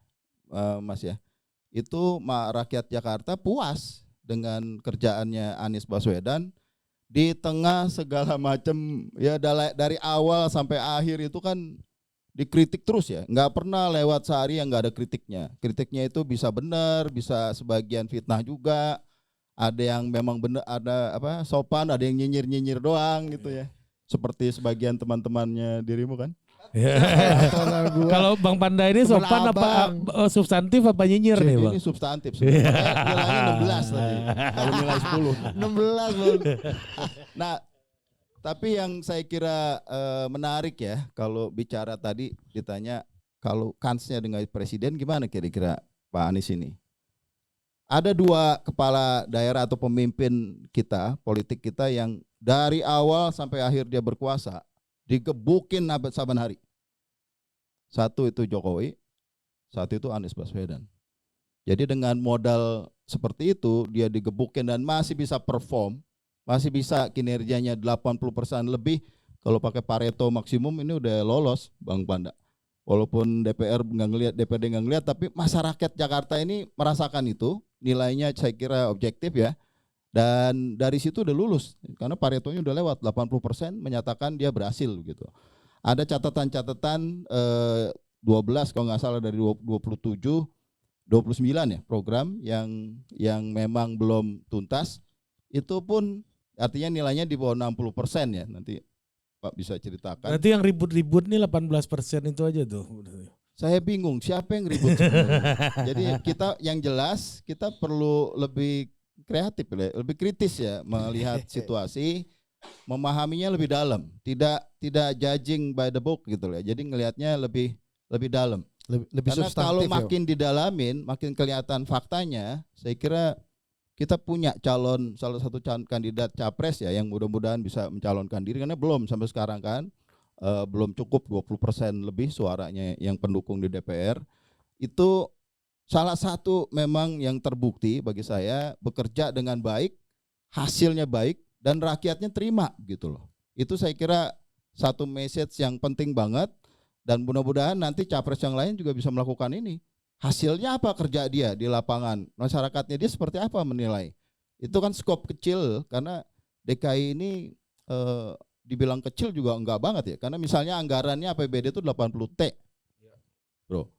Mas ya. Itu rakyat Jakarta puas dengan kerjaannya Anies Baswedan di tengah segala macam ya dari awal sampai akhir itu kan dikritik terus ya, nggak pernah lewat sehari yang nggak ada kritiknya. Kritiknya itu bisa benar, bisa sebagian fitnah juga, ada yang memang benar, ada apa sopan, ada yang nyinyir doang gitu ya. Seperti sebagian teman-temannya dirimu kan. Kalau Bang Panda ini Teman sopan apa substantif apa nyinyir nih Bang? Ini substantif. Nilainya 16 tadi. Kalau nilai 10. 16 Bang. Nah, tapi yang saya kira menarik ya, kalau bicara tadi ditanya kalau kansnya dengan presiden gimana kira-kira Pak Anies ini? Ada dua kepala daerah atau pemimpin kita, politik kita yang dari awal sampai akhir dia berkuasa digebukin saban hari. Satu itu Jokowi, satu itu Anies Baswedan. Jadi dengan modal seperti itu dia digebukin dan masih bisa perform, masih bisa kinerjanya 80% lebih. Kalau pakai Pareto maksimum ini udah lolos Bang Panda. Walaupun DPR nggak ngelihat, DPRD nggak ngelihat, tapi masyarakat Jakarta ini merasakan itu. Nilainya saya kira objektif ya. Dan dari situ udah lulus karena Paretonya udah lewat 80% menyatakan dia berhasil gitu. Ada catatan-catatan 12 kalau nggak salah dari 29 ya program yang memang belum tuntas. Itu pun artinya nilainya di bawah 60% ya. Nanti Pak bisa ceritakan. Berarti yang ribut-ribut nih 18% itu aja tuh. Saya bingung siapa yang ribut sebenarnya. Jadi kita yang jelas kita perlu lebih kreatif, lebih kritis ya melihat situasi, memahaminya lebih dalam, tidak judging by the book gitu loh. Jadi ngelihatnya lebih dalam. Lebih Karena substantif kalau ya. makin didalamin, makin kelihatan faktanya, saya kira kita punya salah satu kandidat capres ya yang mudah-mudahan bisa mencalonkan diri karena belum sampai sekarang kan belum cukup 20% lebih suaranya yang pendukung di DPR. Itu salah satu memang yang terbukti bagi saya bekerja dengan baik, hasilnya baik dan rakyatnya terima gitu loh. Itu saya kira satu message yang penting banget dan mudah-mudahan nanti capres yang lain juga bisa melakukan ini. Hasilnya apa kerja dia di lapangan? Masyarakatnya dia seperti apa menilai? Itu kan skop kecil karena DKI ini dibilang kecil juga enggak banget ya. Karena misalnya anggarannya APBD itu 80 T. Bro.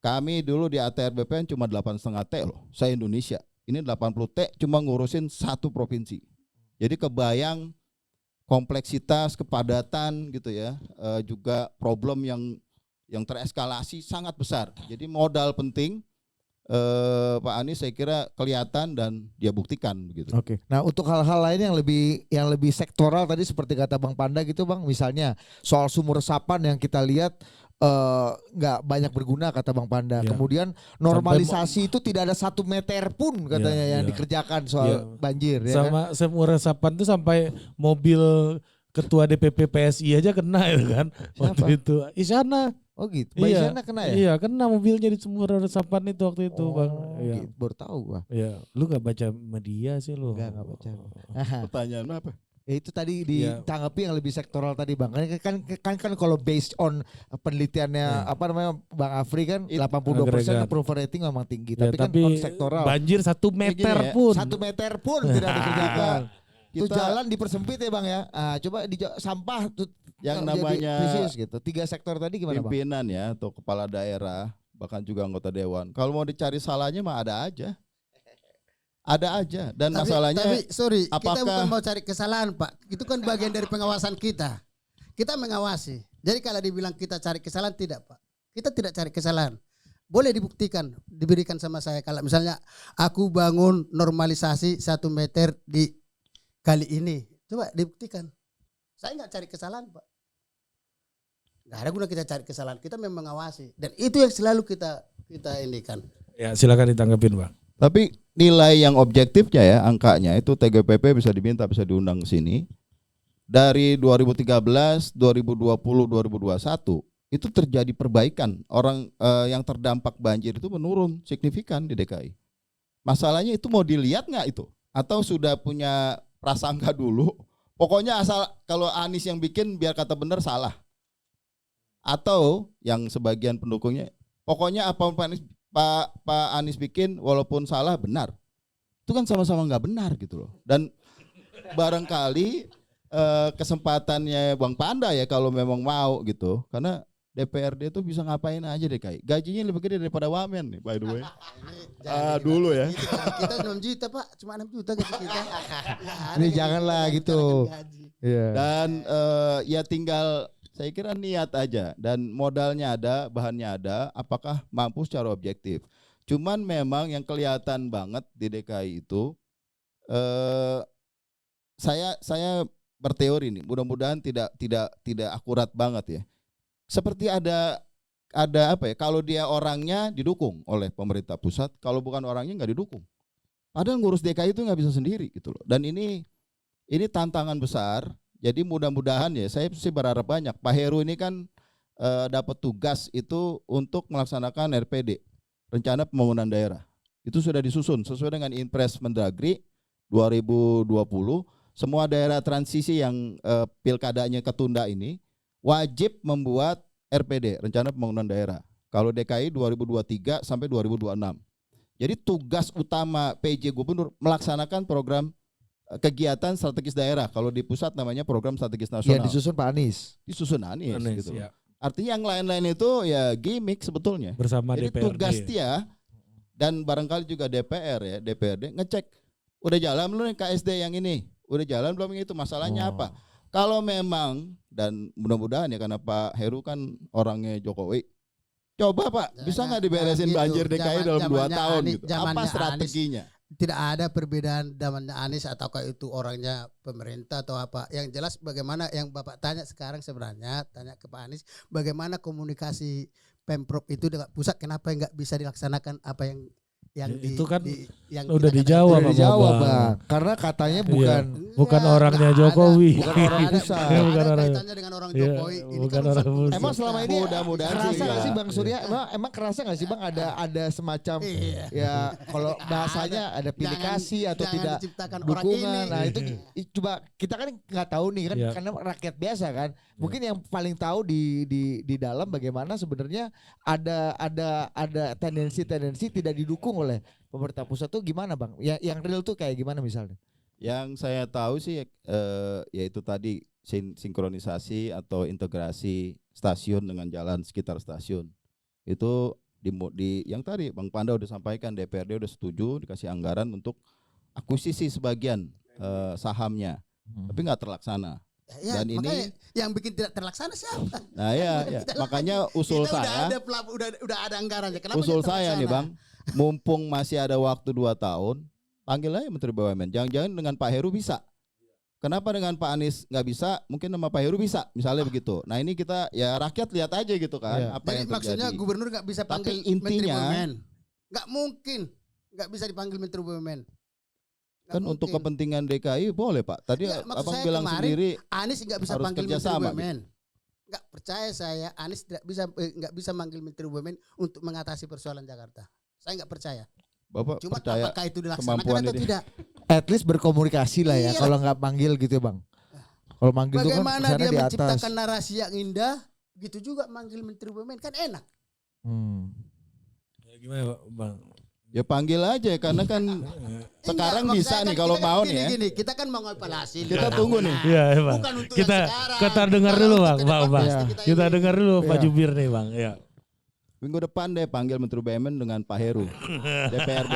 Kami dulu di ATR BPN cuma 8,5 T loh. Saya Indonesia. Ini 80 T cuma ngurusin satu provinsi. Jadi kebayang kompleksitas, kepadatan gitu ya. Juga problem yang tereskalasi sangat besar. Jadi modal penting Pak Anies saya kira kelihatan dan dia buktikan begitu. Oke. Nah, untuk hal-hal lain yang lebih sektoral tadi seperti kata Bang Panda gitu Bang, misalnya soal sumur resapan yang kita lihat nggak banyak berguna kata Bang Panda. Ya. Kemudian normalisasi itu tidak ada 1 meter pun katanya yang dikerjakan soal banjir ya Sama kan? sumur resapan tuh sampai mobil ketua DPP PSI aja kena itu kan. Waktu itu Isyana. Oh gitu. Mbak Isyana kena ya? Iya, kena mobilnya di sumur resapan itu waktu itu, Bang. Iya. Gitu. Baru tahu gua. Iya, lu gak baca media sih lu. Enggak baca. Pertanyaan apa? Itu tadi ditanggapi yang lebih sektoral tadi Bang. Kan kalau based on penelitiannya apa namanya Bang Afri kan 82% approval rating memang tinggi, Ya, tapi kan sektoral. Banjir 1 meter ya, pun. 1 meter pun tidak dikerjakan. Itu jalan dipersempit ya Bang ya. Coba di sampah tuh yang namanya krisis gitu. 3 sektor tadi gimana Bang? pimpinan ya atau kepala daerah bahkan juga anggota dewan. Kalau mau dicari salahnya mah ada aja. Ada aja dan masalahnya Tapi sorry, apakah kita bukan mau cari kesalahan Pak. Itu kan bagian dari pengawasan kita. Kita mengawasi. Jadi kalau dibilang kita cari kesalahan tidak Pak. Kita tidak cari kesalahan. Boleh dibuktikan, diberikan sama saya. Kalau misalnya aku bangun normalisasi 1 meter di kali ini. Coba dibuktikan. Saya nggak cari kesalahan, Pak. Nggak ada guna kita cari kesalahan. Kita memang mengawasi. Dan itu yang selalu kita indikan. Ya silakan ditanggapin Bang. Tapi nilai yang objektifnya ya, angkanya itu TGPP bisa diminta, bisa diundang ke sini. Dari 2013, 2020, 2021 itu terjadi perbaikan. Orang yang terdampak banjir itu menurun signifikan di DKI. Masalahnya itu mau dilihat nggak itu? Atau sudah punya prasangka dulu? Pokoknya asal kalau Anies yang bikin biar kata benar salah. Atau yang sebagian pendukungnya, pokoknya apa Pak Anies bikin walaupun salah benar. Itu kan sama-sama nggak benar gitu loh. Dan barangkali kesempatannya Bang Panda ya kalau memang mau gitu. Karena DPRD itu bisa ngapain aja deh kayak. Gajinya lebih gede daripada Wamen nih by the way. Dulu ya. Kita 6 juta Pak, cuma 6 juta gaji kita. Ini janganlah gitu. Iya. Dan ya tinggal saya kira niat aja dan modalnya ada, bahannya ada, apakah mampu secara objektif. Cuman memang yang kelihatan banget di DKI itu saya berteori nih, mudah-mudahan tidak akurat banget ya. Seperti ada apa ya? Kalau dia orangnya didukung oleh pemerintah pusat, kalau bukan orangnya nggak didukung. Padahal ngurus DKI itu nggak bisa sendiri gitu loh. Dan ini tantangan besar. Jadi mudah-mudahan ya, saya sih berharap banyak. Pak Heru ini kan dapat tugas itu untuk melaksanakan RPD, rencana pembangunan daerah. Itu sudah disusun sesuai dengan Impres Mendagri 2020. Semua daerah transisi yang pilkadanya ketunda ini wajib membuat RPD, rencana pembangunan daerah. Kalau DKI 2023 sampai 2026. Jadi tugas utama PJ Gubernur melaksanakan program kegiatan strategis daerah. Kalau di pusat namanya program strategis nasional. Yang disusun Pak Anies. Disusun Anies gitu. Ya. Artinya yang lain-lain itu ya gimmick sebetulnya. Bersama Jadi DPRD. tugas dia dan barangkali juga DPR ya, DPRD ngecek udah jalan belum nih KSD yang ini, udah jalan belum itu, masalahnya apa? Kalau memang dan mudah-mudahan ya karena Pak Heru kan orangnya Jokowi, coba Pak bisa nggak diberesin gitu. banjir DKI dalam 2 tahun Anies, gitu? Apa strateginya? Tidak ada perbedaan zamannya Anies ataukah itu orangnya pemerintah atau apa. Yang jelas bagaimana yang Bapak tanya sekarang sebenarnya, tanya ke Pak Anies, bagaimana komunikasi Pemprov itu dengan pusat, kenapa nggak bisa dilaksanakan apa yang itu kan yang udah kita dijawab Udah sama dijawab Bang. Bang. Karena katanya bukan Bukan Enggak, orangnya enggak Jokowi. ada. Bukan orang pusat. Bukan Bukan orang- kaitannya dengan orang Iya, Jokowi. Ini bukan kan orang urusan pusat. Emang selama ini Mudah-mudahan kerasa sih, nggak ya. sih Bang Surya? Emang kerasa nggak sih Bang ada semacam Iya. ya kalau bahasanya ada pilih kasih atau jangan tidak diciptakan orang dukungan. ini. Nah itu coba kita kan nggak tahu nih kan Iya. karena rakyat biasa kan. Mungkin yang paling tahu di dalam bagaimana sebenarnya ada tendensi tidak didukung oleh pemerintah pusat tuh gimana Bang? Yang real tuh kayak gimana misalnya? Yang saya tahu sih yaitu tadi sinkronisasi atau integrasi stasiun dengan jalan sekitar stasiun. Itu di yang tadi Bang Panda udah sampaikan, DPRD udah setuju dikasih anggaran untuk akuisisi sebagian sahamnya. Tapi nggak terlaksana. Ya, Dan makanya ini yang bikin tidak terlaksana siapa? nah ya, makanya usul Kita saya udah ada anggarannya. Kenapa usul tidak saya nih terlaksana? Bang, mumpung masih ada waktu 2 tahun, panggil aja Menteri BUMN. Jangan-jangan dengan Pak Heru bisa. Kenapa dengan Pak Anies nggak bisa? Mungkin sama Pak Heru bisa, misalnya begitu. Nah ini kita ya rakyat lihat aja gitu kan Iya. apa Jadi yang maksudnya terjadi. gubernur nggak bisa Tapi panggil Menteri intinya- BUMN. Nggak mungkin. Nggak bisa dipanggil Menteri BUMN. Nggak Kan untuk mungkin. kepentingan DKI boleh Pak. Tadi Iya, maksud Abang saya bilang kemarin, sendiri Anies nggak bisa harus panggil kerja Menteri sama, BUMN. Nggak percaya saya Anies nggak bisa manggil Menteri BUMN untuk mengatasi persoalan Jakarta. Saya nggak percaya. Bapak Cuma percaya apakah itu dilaksanakan kemampuan atau ini? tidak? At least berkomunikasi lah ya Iya. kalau nggak manggil gitu ya Bang. Kalau manggil tuh kan Bagaimana kesannya dia di atas. menciptakan narasi yang indah, gitu juga manggil Menteri BUMN kan enak. Ya, gimana Bang? Ya panggil aja karena kan sekarang Enggak, bisa maksudnya nih kan kalau kita kan mau gini, nih ya. gini, kita kan mau ngepalasin. Kita tunggu nih. Iya, Bang. Bukan untuk Kita yang sekarang. dengar Kalau dulu untuk Bang, ke depan Bang. pasti Kita ini. dengar dulu Pak Iya. Jubir nih Bang. Ya. Minggu depan deh panggil Menteri BUMN dengan Pak Heru DPRD.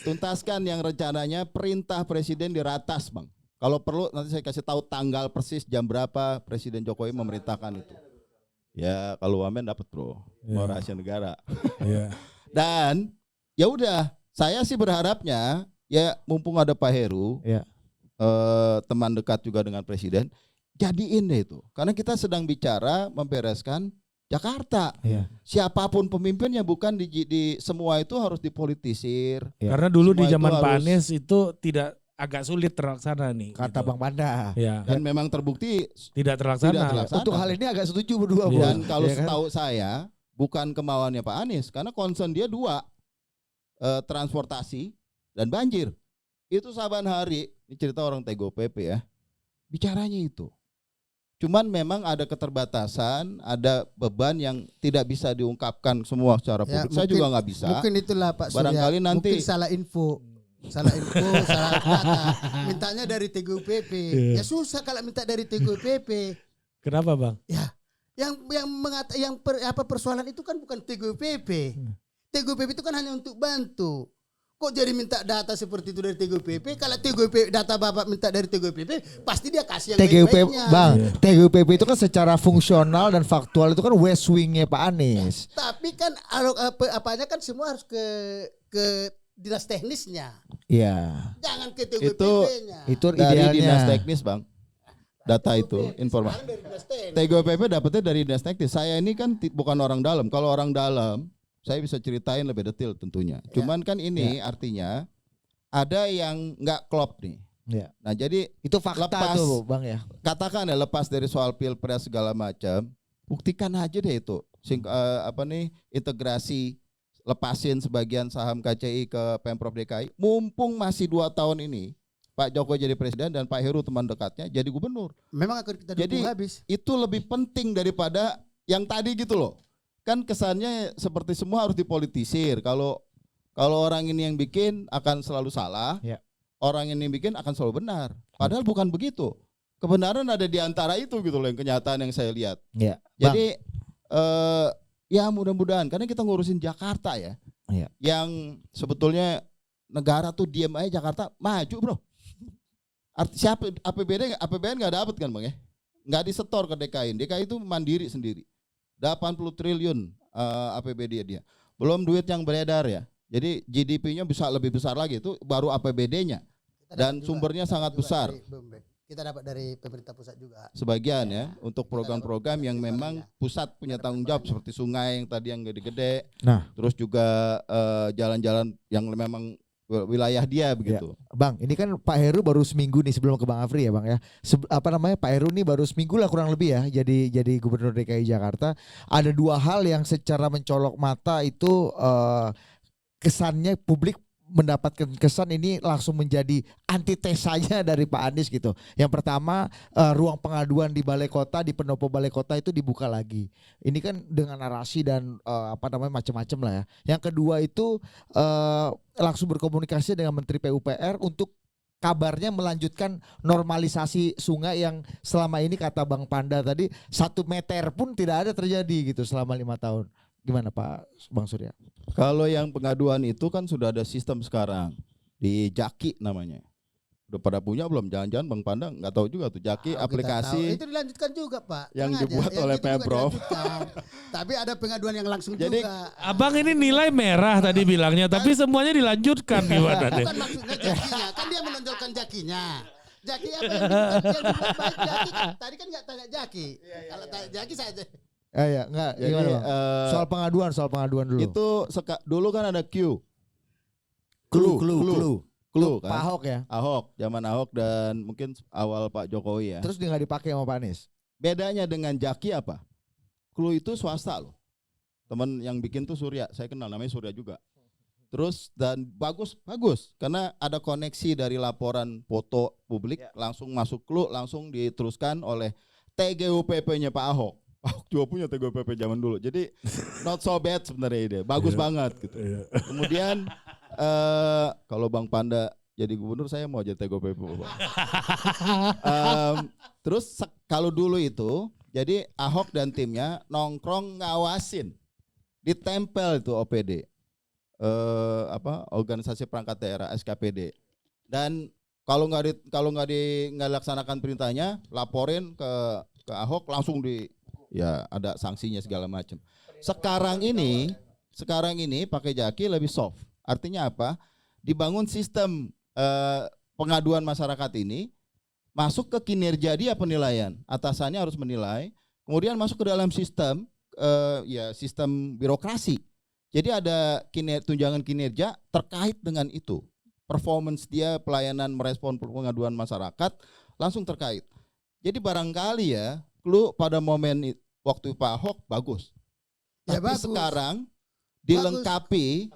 Tuntaskan yang rencananya perintah Presiden diratas Bang. Kalau perlu nanti saya kasih tahu tanggal persis jam berapa Presiden Jokowi memerintahkan itu. Ya kalau wamen dapat bro, mau rahasia negara. Iya. Dan ya udah, saya sih berharapnya ya mumpung ada Pak Heru, Ya. teman dekat juga dengan presiden, jadiin deh itu. Karena kita sedang bicara membereskan Jakarta. Iya. Siapapun pemimpinnya, bukan di semua itu harus dipolitisir. Ya. Karena dulu Semua di itu zaman Pak harus- Anies itu tidak agak sulit terlaksana nih. Kata gitu. Bang Panda. Ya, Dan memang terbukti tidak terlaksana. tidak terlaksana. Untuk hal ini agak setuju berdua, Iya. Bro. Dan kalau Iya kan? setahu saya bukan kemauannya Pak Anies, karena concern dia dua, transportasi dan banjir. Itu saban hari, ini cerita orang TGOPP ya, bicaranya itu. Cuman memang ada keterbatasan, ada beban yang tidak bisa diungkapkan semua secara Ya, publik. Saya juga nggak bisa. Mungkin itulah Pak Surya. Barangkali nanti- Mungkin salah info, salah data. Mintanya dari TGUPP. Ya susah kalau minta dari TGUPP. Kenapa Bang? Ya, persoalan itu kan bukan TGUPP. TGUPP itu kan hanya untuk bantu. Kok jadi minta data seperti itu dari TGUPP? Kalau TGUPP data Bapak minta dari TGUPP, pasti dia kasih yang TGUP baik-baiknya. Bang, TGUPP itu kan secara fungsional dan faktual itu kan west wingnya Pak Anies. Tapi kan apanya kan semua harus ke dinas teknisnya. Iya. Jangan ke Itu- TGUPP-nya. Itu Dari idealnya. dinas teknis Bang, data itu informasi. Sekarang dari dinas teknis. TGOPP dapetnya dari dinas teknis. Saya ini kan bukan orang dalam. Kalau orang dalam, saya bisa ceritain lebih detail tentunya. Cuman kan ini artinya ada yang nggak klop nih. Ya. Nah jadi Itu fakta Lepas. tuh Bang ya. katakan ya, lepas dari soal pilpres segala macam, buktikan aja deh itu. Integrasi, lepasin sebagian saham KCI ke Pemprov DKI. Mumpung masih 2 tahun ini, Pak Jokowi jadi presiden dan Pak Heru teman dekatnya jadi gubernur. Memang akan kita Jadi- dukung habis. Itu lebih penting daripada yang tadi gitu loh. Kan kesannya seperti semua harus dipolitisir. Kalau orang ini yang bikin akan selalu salah, Ya. orang ini yang bikin akan selalu benar. Padahal bukan begitu. Kebenaran ada di antara itu gitu loh, yang kenyataan yang saya lihat. Ya. Bang, Jadi ya mudah-mudahan, karena kita ngurusin Jakarta ya, Iya. yang sebetulnya negara tuh diem aja, Jakarta maju bro. Siapa APBN nggak dapet kan Bang ya? Nggak disetor ke DKI. DKI itu mandiri sendiri. 80 triliun APBD dia. Belum duit yang beredar ya. Jadi GDP-nya bisa lebih besar lagi, itu baru APBD-nya. Kita Dan dapat sumbernya sangat juga besar. Kita dapat dari pemerintah pusat juga. Sebagian ya, untuk program-program yang memang pusat punya tanggung jawab, seperti sungai yang tadi yang gede-gede. Nah. Terus juga jalan-jalan yang memang wilayah dia begitu. Bang, ini kan Pak Heru baru seminggu nih sebelum ke Bang Afri ya Bang ya. Pak Heru nih baru seminggu lah kurang lebih ya jadi Gubernur DKI Jakarta. Ada 2 hal yang secara mencolok mata itu kesannya publik mendapatkan kesan ini langsung menjadi antitesanya dari Pak Anies gitu. Yang pertama ruang pengaduan di Balai Kota, di pendopo Balai Kota itu dibuka lagi. Ini kan dengan narasi dan macam-macam lah ya. Yang kedua itu langsung berkomunikasi dengan Menteri PUPR untuk kabarnya melanjutkan normalisasi sungai yang selama ini kata Bang Panda tadi 1 meter pun tidak ada terjadi gitu selama 5 tahun. Gimana Pak Bang Surya? Kalau yang pengaduan itu kan sudah ada sistem sekarang di Jaki namanya. Udah pada punya belum? Jangan-jangan Bang Panda nggak tahu juga tuh Jaki Tahu, kita aplikasi. tahu. Itu dilanjutkan juga Pak. yang Tenang aja. dibuat Yang oleh itu juga Pemprov. dilanjutkan. Tapi ada pengaduan yang langsung Jadi, juga. Abang ini nilai merah tadi bilangnya, tapi semuanya dilanjutkan gimana deh? Bukan maksudnya jakinya, kan dia menonjolkan jakinya. Jaki apa yang dibuat baik Jaki kan? Tadi kan nggak tanya Jaki. Kalau tanya Jaki saja. Ya enggak Jadi gimana Bang? Soal pengaduan dulu. itu dulu kan ada Q. Clue kan. Pak Ahok ya. Ahok, zaman Ahok dan mungkin awal Pak Jokowi ya. Terus dia nggak dipakai sama Pak Anies. Bedanya dengan Jaki apa? Clue itu swasta loh. Teman yang bikin tuh Surya, saya kenal namanya Surya juga. Terus dan bagus karena ada koneksi dari laporan foto publik langsung masuk Clue, langsung diteruskan oleh TGUPP-nya Pak Ahok. Ahok juga punya TGUPP zaman dulu. Jadi not so bad sebenarnya ide. Bagus banget gitu. Kemudian kalau Bang Panda jadi gubernur, saya mau jadi TGUPP. Terus kalau dulu itu jadi Ahok dan timnya nongkrong ngawasin, ditempel itu OPD, organisasi perangkat daerah SKPD. Dan kalau nggak dilaksanakan perintahnya, laporin ke Ahok langsung ya ada sanksinya segala macam. Sekarang ini pakai Jaki lebih soft. Artinya apa? Dibangun sistem pengaduan masyarakat ini masuk ke kinerja dia penilaian. Atasannya harus menilai, kemudian masuk ke dalam sistem sistem birokrasi. Jadi ada tunjangan kinerja terkait dengan itu. Performance dia, pelayanan merespon pengaduan masyarakat langsung terkait. Jadi barangkali ya, lu pada momen waktu Pak Ahok bagus. Ya, Tapi bagus. sekarang dilengkapi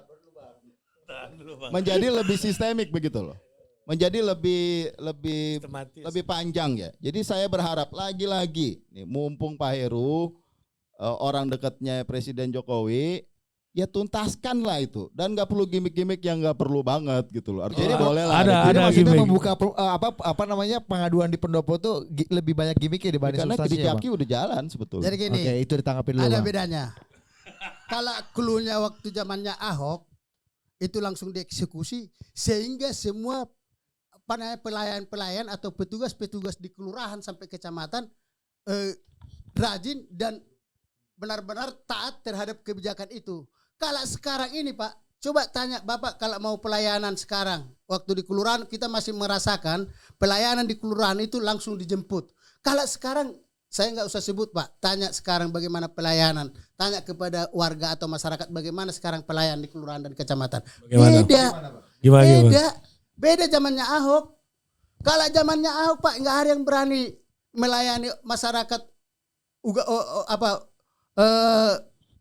menjadi lebih sistemik begitu loh. Menjadi lebih panjang ya. Jadi saya berharap lagi-lagi nih, mumpung Pak Heru orang dekatnya Presiden Jokowi, ya tuntaskan lah itu, dan nggak perlu gimmick-gimmick yang nggak perlu banget gitu loh. Artinya boleh lah. Jadi maksudnya gimmick. membuka apa namanya pengaduan di pendopo tuh lebih banyak gimmicknya dibanding Karena substansinya. Jaki udah jalan sebetulnya. Jadi gini, Oke, itu ditanggapi dulu. ada Bang. bedanya. Kalau cluenya waktu zamannya Ahok itu langsung dieksekusi sehingga semua pelayan-pelayan atau petugas-petugas di kelurahan sampai kecamatan rajin dan benar-benar taat terhadap kebijakan itu. Kalau sekarang ini Pak, coba tanya Bapak kalau mau pelayanan sekarang. Waktu di kelurahan kita masih merasakan pelayanan di kelurahan itu langsung dijemput. Kalau sekarang saya nggak usah sebut Pak, tanya sekarang bagaimana pelayanan. Tanya kepada warga atau masyarakat bagaimana sekarang pelayan di kelurahan dan kecamatan. Bagaimana? Beda zamannya Ahok. Kalau zamannya Ahok Pak, nggak ada yang berani melayani masyarakat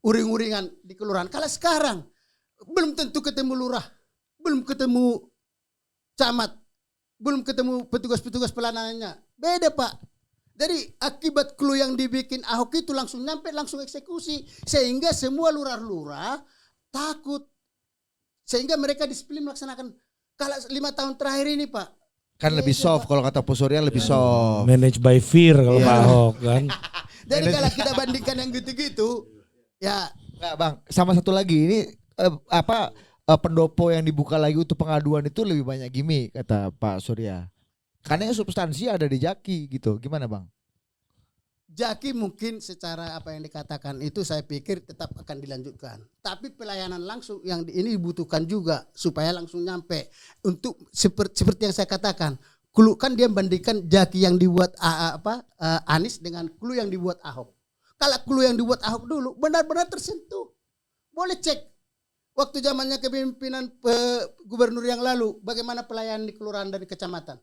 uring-uringan di kelurahan. Kalau sekarang belum tentu ketemu lurah, belum ketemu camat, belum ketemu petugas-petugas pelayanannya. Beda Pak. Jadi akibat clue yang dibikin Ahok itu langsung nyampe, langsung eksekusi. Sehingga semua lurah-lurah takut. Sehingga mereka disiplin melaksanakan. Kalau 5 tahun terakhir ini Pak. Kan lebih soft kalau kata Pak Surya, lebih soft. Manage by fear kalau Pak Ahok kan. Jadi kalau kita bandingkan yang gitu-gitu, ya. Nggak, Bang, sama satu lagi ini pendopo yang dibuka lagi untuk pengaduan itu lebih banyak gimmick kata Pak Surya. Karena yang substansi ada di Jaki gitu. Gimana Bang? Jaki mungkin secara apa yang dikatakan itu saya pikir tetap akan dilanjutkan. Tapi pelayanan langsung yang ini dibutuhkan juga supaya langsung nyampe. Untuk seperti yang saya katakan, clue kan dia bandingkan Jaki yang dibuat Anies dengan clue yang dibuat Ahok. Kalau clue yang dibuat Ahok dulu benar-benar tersentuh. Boleh cek waktu zamannya kepemimpinan gubernur yang lalu bagaimana pelayanan di kelurahan dan di kecamatan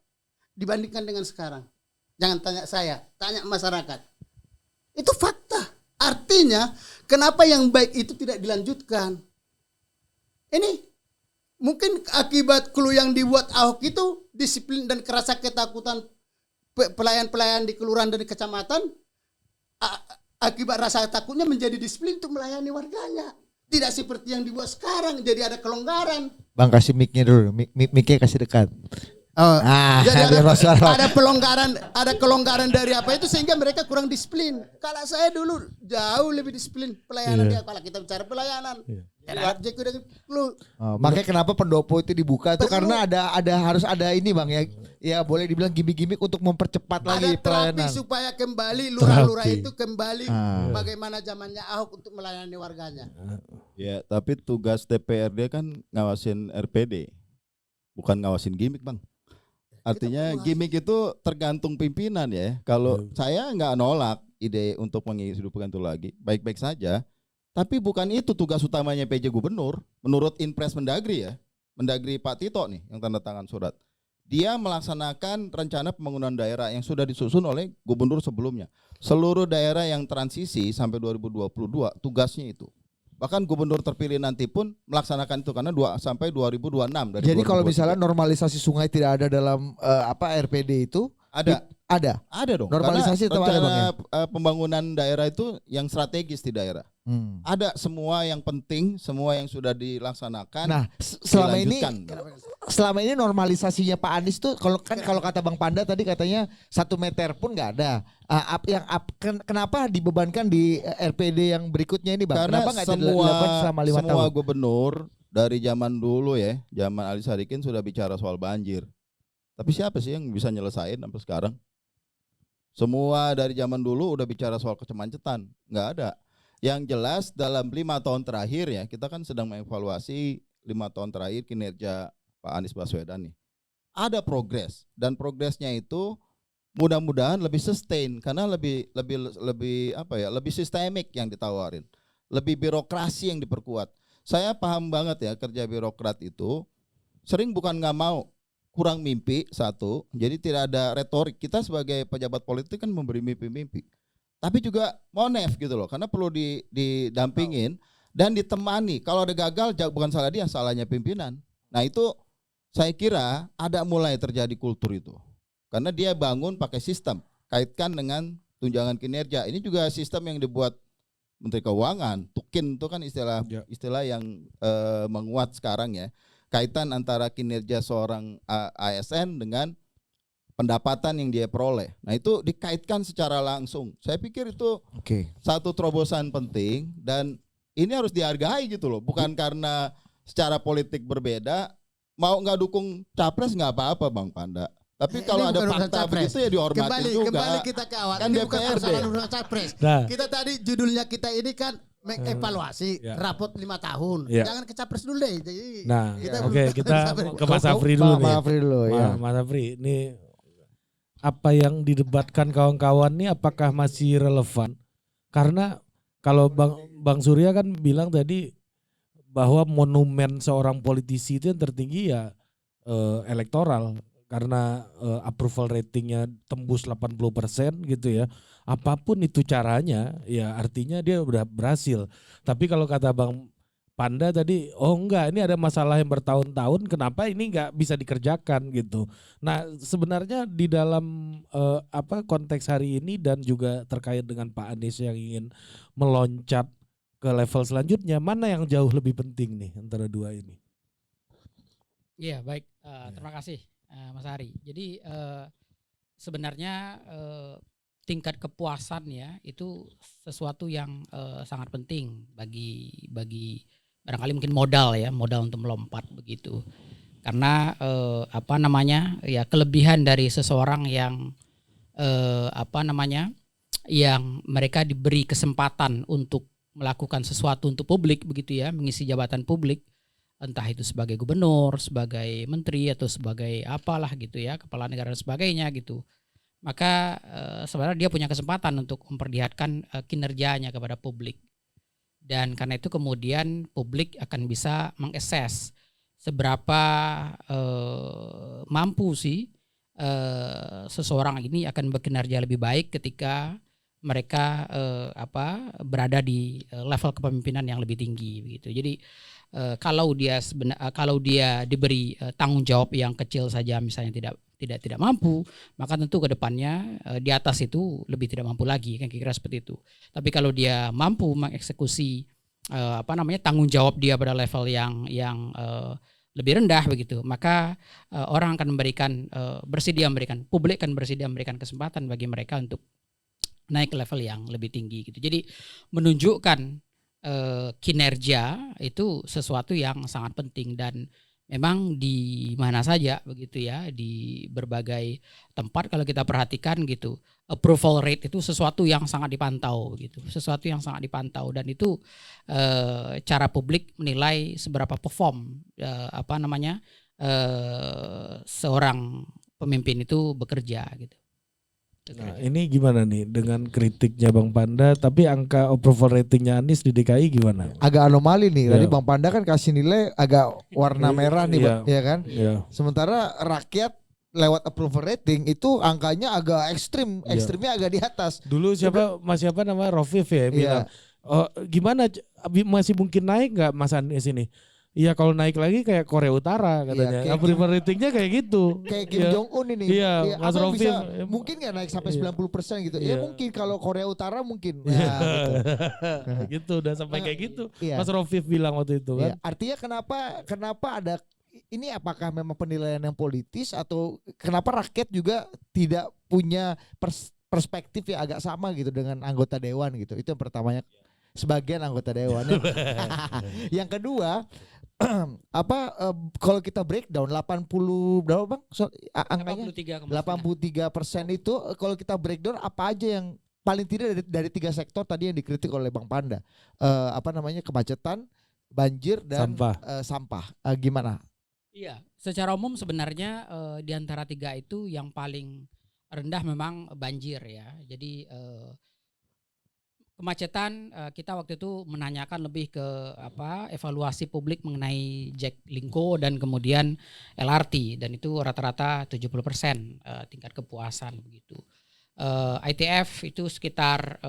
dibandingkan dengan sekarang. Jangan tanya saya, tanya masyarakat. Itu fakta. Artinya kenapa yang baik itu tidak dilanjutkan? Ini mungkin akibat clue yang dibuat Ahok itu disiplin dan kerasa ketakutan pelayan-pelayan di kelurahan dan di kecamatan. Akibat rasa takutnya menjadi disiplin untuk melayani warganya. Tidak seperti yang dibuat sekarang, jadi ada kelonggaran. Bang kasih mic-nya dulu, mic-nya kasih dekat. Jadi biar ada kelonggaran dari apa itu sehingga mereka kurang disiplin. Kalau saya dulu jauh lebih disiplin pelayanan dia. Kalau kita bicara pelayanan, makanya kenapa pendopo itu dibuka itu karena ada harus ada ini Bang ya. Ya boleh dibilang gimmick-gimmick untuk mempercepat lagi ada pelayanan. terapi supaya kembali lurah-lurah itu kembali bagaimana zamannya Ahok untuk melayani warganya. Ya, tapi tugas DPRD kan ngawasin RPD, bukan ngawasin gimmick Bang. Artinya gimmick itu tergantung pimpinan ya. Kalau saya nggak nolak ide untuk menghidupkan itu lagi, baik-baik saja. Tapi bukan itu tugas utamanya PJ Gubernur. Menurut Inpres Mendagri ya, Mendagri Pak Tito nih yang tanda tangan surat. Dia melaksanakan rencana pembangunan daerah yang sudah disusun oleh gubernur sebelumnya. Seluruh daerah yang transisi sampai 2022 tugasnya itu. Bahkan gubernur terpilih nanti pun melaksanakan itu karena sampai 2026. Jadi kalau misalnya normalisasi sungai tidak ada dalam RPD itu ada dong. Normalisasi tetap ada Bang ya? Pembangunan daerah itu yang strategis di daerah. Ada semua yang penting, semua yang sudah dilaksanakan. Nah, selama ini normalisasinya Pak Anies tuh kalau kata Bang Panda tadi katanya 1 meter pun nggak ada. Kenapa dibebankan di RPD yang berikutnya ini Bang? Karena kenapa nggak dilakukan selama 5 tahun? Semua gubernur dari zaman dulu ya, zaman Ali Sadikin sudah bicara soal banjir. Tapi siapa sih yang bisa nyelesain sampai sekarang? Semua dari zaman dulu udah bicara soal kemacetan, nggak ada. Yang jelas dalam 5 tahun terakhir ya, kita kan sedang mengevaluasi 5 tahun terakhir kinerja Pak Anies Baswedan nih. Ada progres dan progresnya itu mudah-mudahan lebih sustain karena lebih sistemik yang ditawarin, lebih birokrasi yang diperkuat. Saya paham banget ya kerja birokrat itu sering bukan nggak mau, kurang mimpi satu, jadi tidak ada retorik. Kita sebagai pejabat politik kan memberi mimpi-mimpi, tapi juga monef gitu loh, karena perlu didampingin dan ditemani. Kalau ada gagal bukan salah dia, salahnya pimpinan. Nah itu saya kira ada mulai terjadi kultur itu. Karena dia bangun pakai sistem, kaitkan dengan tunjangan kinerja. Ini juga sistem yang dibuat Menteri Keuangan. Tukin itu kan istilah yang menguat sekarang ya. Kaitan antara kinerja seorang ASN dengan pendapatan yang dia peroleh. Nah itu dikaitkan secara langsung. Saya pikir itu satu terobosan penting dan ini harus dihargai gitu loh. Bukan karena secara politik berbeda, mau nggak dukung capres nggak apa-apa Bang Panda. Tapi kalau ada fakta begitu ya dihormati juga. Kembali kita ke awal. Kan Ini bukan DPRD. persoalan urusan capres. Nah. Kita tadi judulnya kita ini kan mengevaluasi rapot 5 tahun. Ya. Jangan ke capres dulu deh. Jadi Nah, kita oke, kita ke Mas Afri dulu nih. Mas Afri dulu ya. Mas Afri, ini apa yang didebatkan kawan-kawan nih apakah masih relevan? Karena kalau Bang Surya kan bilang tadi bahwa monumen seorang politisi itu yang tertinggi ya elektoral. Karena approval ratingnya tembus 80% gitu ya. Apapun itu caranya ya artinya dia udah berhasil. Tapi kalau kata Bang Panda tadi, oh enggak, ini ada masalah yang bertahun-tahun, kenapa ini enggak bisa dikerjakan gitu. Nah sebenarnya di dalam konteks hari ini dan juga terkait dengan Pak Anies yang ingin meloncat ke level selanjutnya, mana yang jauh lebih penting nih antara dua ini? Iya baik, terima kasih Mas Ari. Jadi sebenarnya tingkat kepuasan ya itu sesuatu yang sangat penting bagi barangkali mungkin modal untuk melompat begitu. Karena ya kelebihan dari seseorang yang yang mereka diberi kesempatan untuk melakukan sesuatu untuk publik begitu ya, mengisi jabatan publik. Entah itu sebagai gubernur, sebagai menteri atau sebagai apalah gitu ya, kepala negara dan sebagainya gitu. Maka sebenarnya dia punya kesempatan untuk memperlihatkan kinerjanya kepada publik. Dan karena itu kemudian publik akan bisa mengakses seberapa mampu sih seseorang ini akan berkinerja lebih baik ketika mereka berada di level kepemimpinan yang lebih tinggi begitu. Jadi kalau dia diberi tanggung jawab yang kecil saja misalnya tidak mampu, maka tentu ke depannya di atas itu lebih tidak mampu lagi kan kira-kira seperti itu. Tapi kalau dia mampu mengeksekusi tanggung jawab dia pada level yang lebih rendah begitu, maka orang akan publik akan bersedia memberikan kesempatan bagi mereka untuk naik ke level yang lebih tinggi gitu. Jadi menunjukkan kinerja itu sesuatu yang sangat penting dan memang di mana saja begitu ya, di berbagai tempat kalau kita perhatikan gitu, approval rate itu sesuatu yang sangat dipantau gitu, dan itu cara publik menilai seberapa perform seorang pemimpin itu bekerja gitu. Nah ini gimana nih dengan kritiknya Bang Panda, tapi angka approval ratingnya Anies di DKI gimana? Agak anomali nih, tadi Ya. Bang Panda kan kasih nilai agak warna merah nih, Iya. ya kan? Ya. Sementara rakyat lewat approval rating itu angkanya agak ekstrim, Iya. ekstrimnya agak di atas. Dulu siapa namanya Rofif ya bilang, oh, gimana masih mungkin naik nggak Mas Anies ini? Iya kalau naik lagi kayak Korea Utara katanya. kayak Approval ratingnya kayak gitu. Kayak Kim Iya. Jong Un ini. Iya, Ya, Mas apa yang Rofif. bisa, mungkin nggak naik sampai Iya. 90% gitu. Iya. Ya mungkin kalau Korea Utara mungkin. Iya. Nah, gitu. Gitu udah sampai kayak gitu. Iya. Mas Rofif bilang waktu itu Iya. kan. Artinya kenapa ada ini, apakah memang penilaian yang politis atau kenapa rakyat juga tidak punya perspektif yang agak sama gitu dengan anggota dewan gitu. Itu yang pertamanya, sebagian anggota dewan. Yang kedua, kalau kita breakdown 80 berapa Bang? Angkanya 83,9. 83% itu kalau kita breakdown apa aja yang paling tidak dari 3 sektor tadi yang dikritik oleh Bang Panda. Kemacetan, banjir dan sampah. Gimana? Iya, secara umum sebenarnya di antara 3 itu yang paling rendah memang banjir ya. Jadi kemacetan kita waktu itu menanyakan lebih ke evaluasi publik mengenai Jaklingko dan kemudian LRT dan itu rata-rata 70% tingkat kepuasan begitu. ITF itu sekitar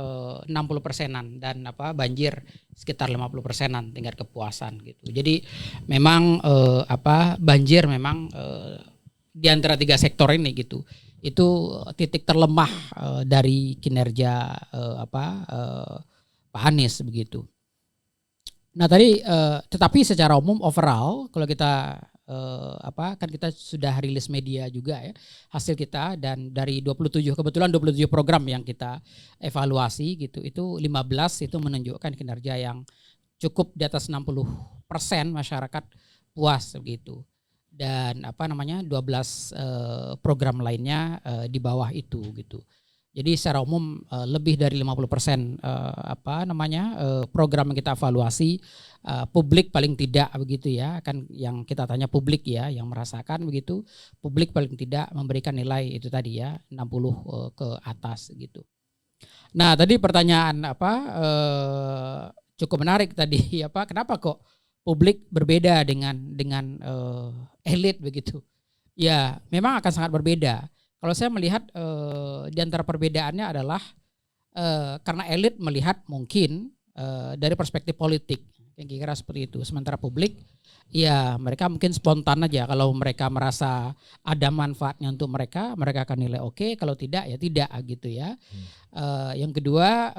60%-an dan banjir sekitar 50%-an tingkat kepuasan gitu. Jadi memang banjir memang di antara 3 sektor ini gitu. Itu titik terlemah dari kinerja Pak Anies begitu. Nah tadi tetapi secara umum overall kalau kita kan kita sudah rilis media juga ya hasil kita dan dari 27 program yang kita evaluasi gitu itu 15 itu menunjukkan kinerja yang cukup di atas 60% masyarakat puas begitu. Dan 12 program lainnya di bawah itu gitu. Jadi secara umum lebih dari 50% program yang kita evaluasi publik paling tidak begitu ya, kan yang kita tanya publik ya yang merasakan begitu, publik paling tidak memberikan nilai itu tadi ya 60 ke atas gitu. Nah, tadi pertanyaan cukup menarik tadi kenapa kok publik berbeda dengan elit begitu. Ya, memang akan sangat berbeda. Kalau saya melihat di antara perbedaannya adalah karena elit melihat mungkin dari perspektif politik, yang kira-kira seperti itu. Sementara publik, ya mereka mungkin spontan aja. Kalau mereka merasa ada manfaatnya untuk mereka akan nilai oke. Kalau tidak, ya tidak gitu ya. Yang kedua,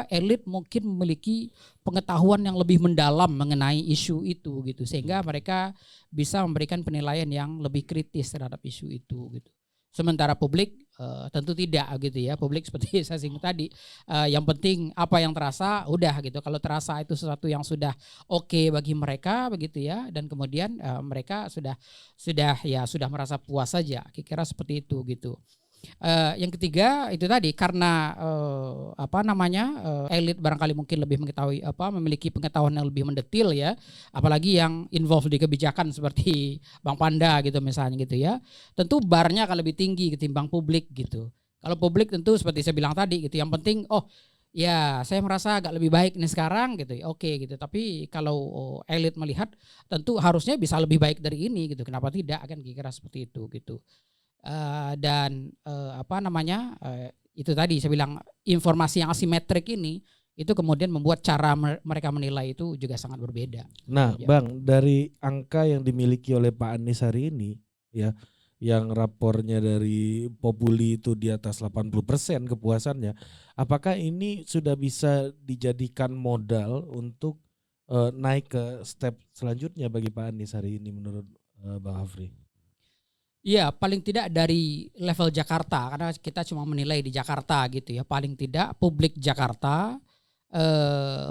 elit mungkin memiliki pengetahuan yang lebih mendalam mengenai isu itu gitu, sehingga mereka bisa memberikan penilaian yang lebih kritis terhadap isu itu gitu. Sementara publik tentu tidak gitu ya. Publik seperti saya singgung tadi, yang penting apa yang terasa udah gitu. Kalau terasa itu sesuatu yang sudah oke bagi mereka begitu ya, dan kemudian mereka sudah merasa puas saja. Kira-kira seperti itu gitu. Yang ketiga itu tadi karena elit barangkali mungkin lebih mengetahui memiliki pengetahuan yang lebih mendetil ya, apalagi yang involved di kebijakan seperti Bang Panda gitu misalnya gitu ya, tentu barnya akan lebih tinggi ketimbang publik gitu. Kalau publik tentu seperti saya bilang tadi gitu, yang penting ya saya merasa agak lebih baik nih sekarang gitu, oke gitu. Tapi kalau elit melihat tentu harusnya bisa lebih baik dari ini gitu, kenapa tidak, kan kira-kira seperti itu gitu. Itu tadi saya bilang informasi yang asimetrik ini itu kemudian membuat cara mereka menilai itu juga sangat berbeda. Nah, ya. Bang, dari angka yang dimiliki oleh Pak Anies hari ini ya, yang rapornya dari Populi itu di atas 80% kepuasannya, apakah ini sudah bisa dijadikan modal untuk naik ke step selanjutnya bagi Pak Anies hari ini menurut Bang Hafri? Iya, paling tidak dari level Jakarta, karena kita cuma menilai di Jakarta gitu ya. Paling tidak publik Jakarta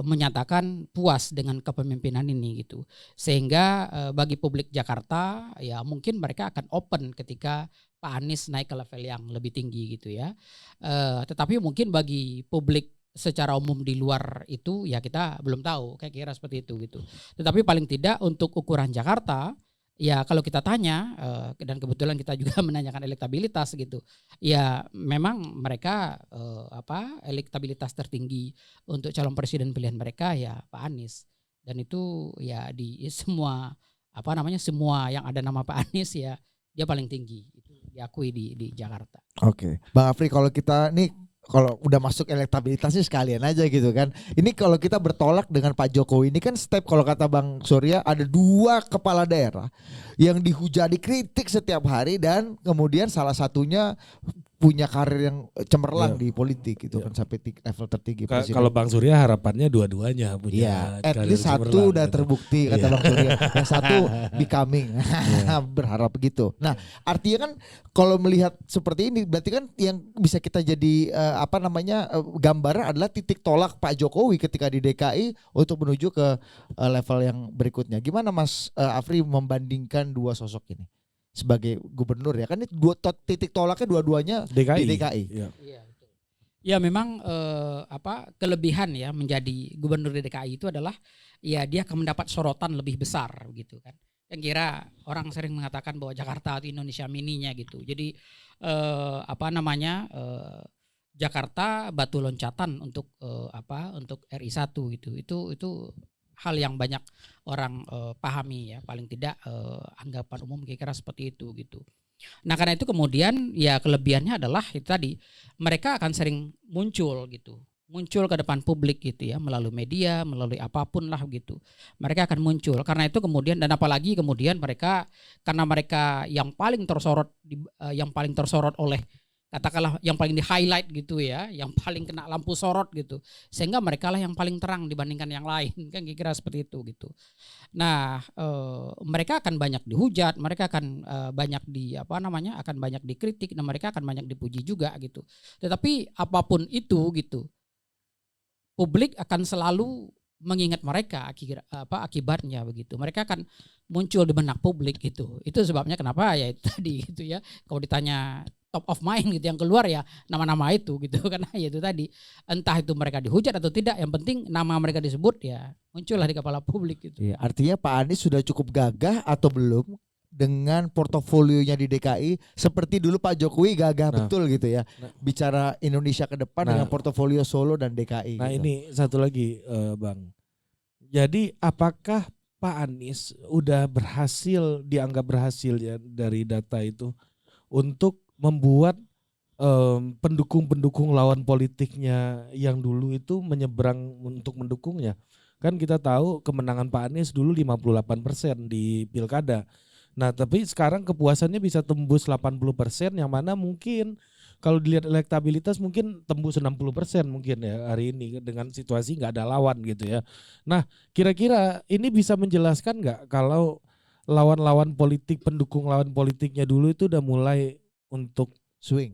menyatakan puas dengan kepemimpinan ini gitu. Sehingga bagi publik Jakarta ya mungkin mereka akan open ketika Pak Anies naik ke level yang lebih tinggi gitu ya. Tetapi mungkin bagi publik secara umum di luar itu ya kita belum tahu, kayak kira seperti itu gitu. Tetapi paling tidak untuk ukuran Jakarta, ya kalau kita tanya dan kebetulan kita juga menanyakan elektabilitas gitu, ya memang mereka elektabilitas tertinggi untuk calon presiden pilihan mereka ya Pak Anies, dan itu ya di semua semua yang ada nama Pak Anies ya dia paling tinggi, itu diakui di Jakarta. Oke, Bang Afri, kalau kita nih kalau udah masuk elektabilitasnya sekalian aja gitu kan. Ini kalau kita bertolak dengan Pak Jokowi ini kan step, kalau kata Bang Surya ada 2 kepala daerah yang dihujani kritik setiap hari dan kemudian salah satunya punya karir yang cemerlang di politik gitu kan sampai level tertinggi presiden. Kalau Bang Surya harapannya dua-duanya punya. Iya, at karir least satu cemerlang, udah gitu. terbukti kata Bang Surya. Yang satu becoming. Berharap begitu. Nah, artinya kan kalau melihat seperti ini berarti kan yang bisa kita jadi gambaran adalah titik tolak Pak Jokowi ketika di DKI untuk menuju ke level yang berikutnya. Gimana Mas Afri membandingkan dua sosok ini sebagai gubernur ya? Kan ini titik tolaknya dua-duanya DKI. di DKI. Iya. Iya, betul. Ya memang kelebihan ya menjadi gubernur di DKI itu adalah ya dia akan mendapat sorotan lebih besar gitu kan. Yang kira orang sering mengatakan bahwa Jakarta itu Indonesia mininya gitu. Jadi Jakarta batu loncatan untuk untuk RI1 gitu. Itu hal yang banyak orang pahami ya, paling tidak anggapan umum kira-kira seperti itu gitu. Nah karena itu kemudian ya kelebihannya adalah itu tadi mereka akan sering muncul ke depan publik gitu ya, melalui media, melalui apapun lah gitu. Mereka akan muncul karena itu kemudian, dan apalagi kemudian karena mereka yang paling tersorot oleh katakanlah yang paling di highlight gitu ya, yang paling kena lampu sorot gitu, sehingga mereka lah yang paling terang dibandingkan yang lain kan kira-kira seperti itu gitu. Nah mereka akan banyak dihujat, mereka akan banyak akan banyak dikritik, dan mereka akan banyak dipuji juga gitu. Tetapi apapun itu gitu, publik akan selalu mengingat mereka akibatnya begitu. Mereka akan muncul di benak publik gitu. Itu sebabnya kenapa ya itu tadi gitu ya. Kalau ditanya top of mind gitu yang keluar ya nama-nama itu gitu karena ya itu tadi entah itu mereka dihujat atau tidak, yang penting nama mereka disebut ya muncullah di kepala publik gitu. Iya, artinya Pak Anies sudah cukup gagah atau belum dengan portofolionya di DKI seperti dulu Pak Jokowi gagah betul gitu ya. Bicara Indonesia ke depan dengan portofolio Solo dan DKI. Nah gitu. ini satu lagi Bang. Jadi apakah Pak Anies udah dianggap berhasil ya dari data itu untuk membuat pendukung-pendukung lawan politiknya yang dulu itu menyeberang untuk mendukungnya. Kan kita tahu kemenangan Pak Anies dulu 58% di Pilkada. Nah tapi sekarang kepuasannya bisa tembus 80%, yang mana mungkin kalau dilihat elektabilitas mungkin tembus 60% mungkin ya hari ini dengan situasi nggak ada lawan gitu ya. Nah kira-kira ini bisa menjelaskan nggak kalau lawan-lawan politik, pendukung lawan politiknya dulu itu udah mulai untuk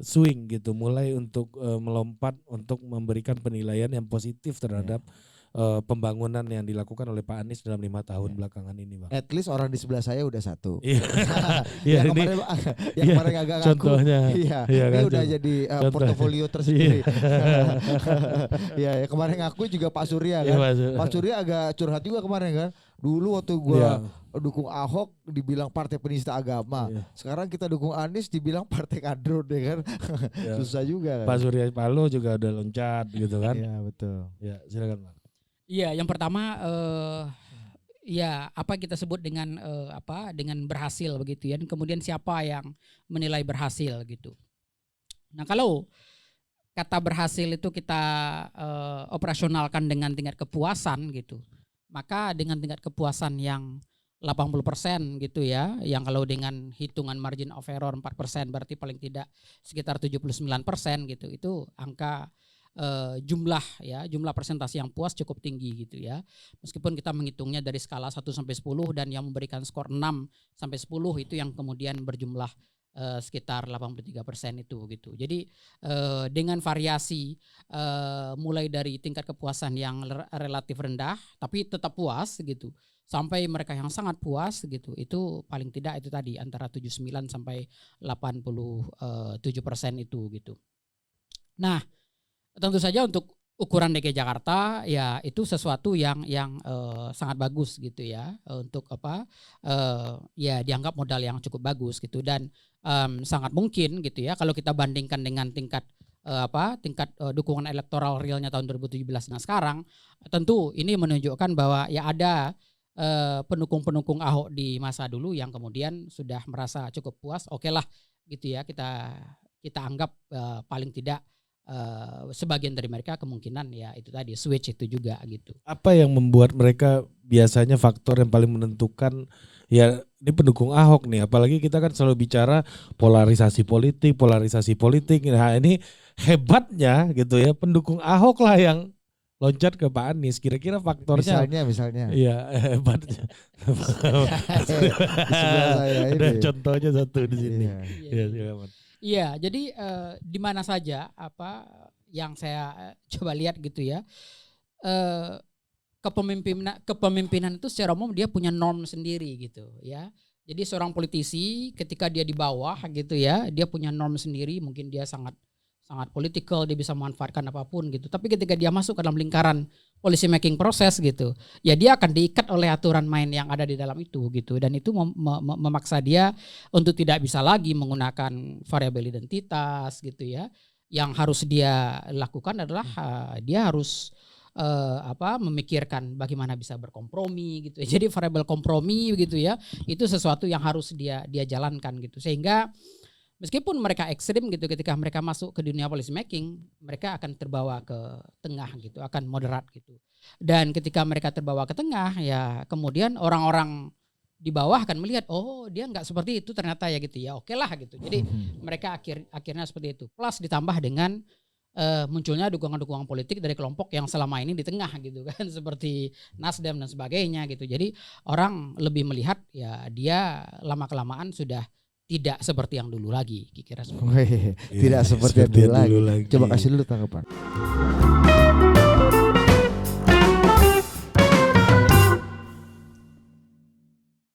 swing gitu, mulai untuk melompat untuk memberikan penilaian yang positif terhadap pembangunan yang dilakukan oleh Pak Anies dalam 5 tahun belakangan ini, Bang. At least orang di sebelah saya udah satu. Iya, yang ini kemarin agak ngaku. contohnya. Ini udah jadi portofolio tersendiri. Ya kemarin ngaku juga Pak Surya kan. Pak Surya agak curhat juga kemarin kan. Dulu waktu gua dukung Ahok dibilang partai penista agama. Sekarang kita dukung Anies dibilang partai kadrun ya kan. Susah juga kan. Pak Surya Paloh juga udah loncat gitu kan. Iya betul. Ya, silakan, Bang. Iya, yang pertama ya apa kita sebut dengan dengan berhasil begitu ya. Dan kemudian siapa yang menilai berhasil gitu. Nah, kalau kata berhasil itu kita operasionalkan dengan tingkat kepuasan gitu. Maka dengan tingkat kepuasan yang 80% gitu ya, yang kalau dengan hitungan margin of error 4% berarti paling tidak sekitar 79% gitu. Itu angka jumlah persentase yang puas cukup tinggi gitu ya. Meskipun kita menghitungnya dari skala 1 sampai 10 dan yang memberikan skor 6 sampai 10 itu yang kemudian berjumlah sekitar 83% itu gitu. Jadi dengan variasi mulai dari tingkat kepuasan yang relatif rendah tapi tetap puas gitu, sampai mereka yang sangat puas gitu, itu paling tidak itu tadi antara 79 sampai 87% itu gitu. Nah, tentu saja untuk ukuran DKI Jakarta ya itu sesuatu yang sangat bagus gitu ya, untuk ya dianggap modal yang cukup bagus gitu, dan sangat mungkin gitu ya kalau kita bandingkan dengan tingkat dukungan elektoral realnya tahun 2017 dan sekarang, tentu ini menunjukkan bahwa ya ada pendukung-pendukung Ahok di masa dulu yang kemudian sudah merasa cukup puas, oke lah gitu ya, kita anggap paling tidak sebagian dari mereka kemungkinan ya itu tadi switch itu juga gitu. Apa yang membuat mereka biasanya faktor yang paling menentukan ya ini pendukung Ahok nih, apalagi kita kan selalu bicara polarisasi politik. Nah ini hebatnya gitu ya, pendukung Ahok lah yang loncat ke Pak Anies. Kira-kira faktornya Misalnya. Iya, hebatnya. Di sebelah saya ini. Ada contohnya satu di sini. Iya. Iya, silakan. Iya, jadi di mana saja apa yang saya coba lihat gitu ya, kepemimpinan itu secara umum dia punya norm sendiri gitu ya. Jadi seorang politisi ketika dia di bawah gitu ya, dia punya norm sendiri, mungkin dia sangat politikal, dia bisa memanfaatkan apapun gitu. Tapi ketika dia masuk ke dalam lingkaran policy making proses gitu, ya dia akan diikat oleh aturan main yang ada di dalam itu gitu. Dan itu memaksa dia untuk tidak bisa lagi menggunakan variabel identitas gitu ya. Yang harus dia lakukan adalah dia harus memikirkan bagaimana bisa berkompromi gitu. Jadi variabel kompromi gitu ya, itu sesuatu yang harus dia jalankan gitu. Sehingga meskipun mereka ekstrim gitu, ketika mereka masuk ke dunia policy making, mereka akan terbawa ke tengah gitu, akan moderat gitu. Dan ketika mereka terbawa ke tengah, ya kemudian orang-orang di bawah akan melihat, oh dia nggak seperti itu ternyata ya gitu ya, oke lah gitu. Jadi mereka akhirnya seperti itu. Plus ditambah dengan munculnya dukungan-dukungan politik dari kelompok yang selama ini di tengah gitu kan, seperti Nasdem dan sebagainya gitu. Jadi orang lebih melihat ya dia lama-kelamaan sudah tidak seperti yang dulu lagi, kira-kira seperti itu. Tidak seperti yang dulu lagi. Coba kasih dulu tanggapan.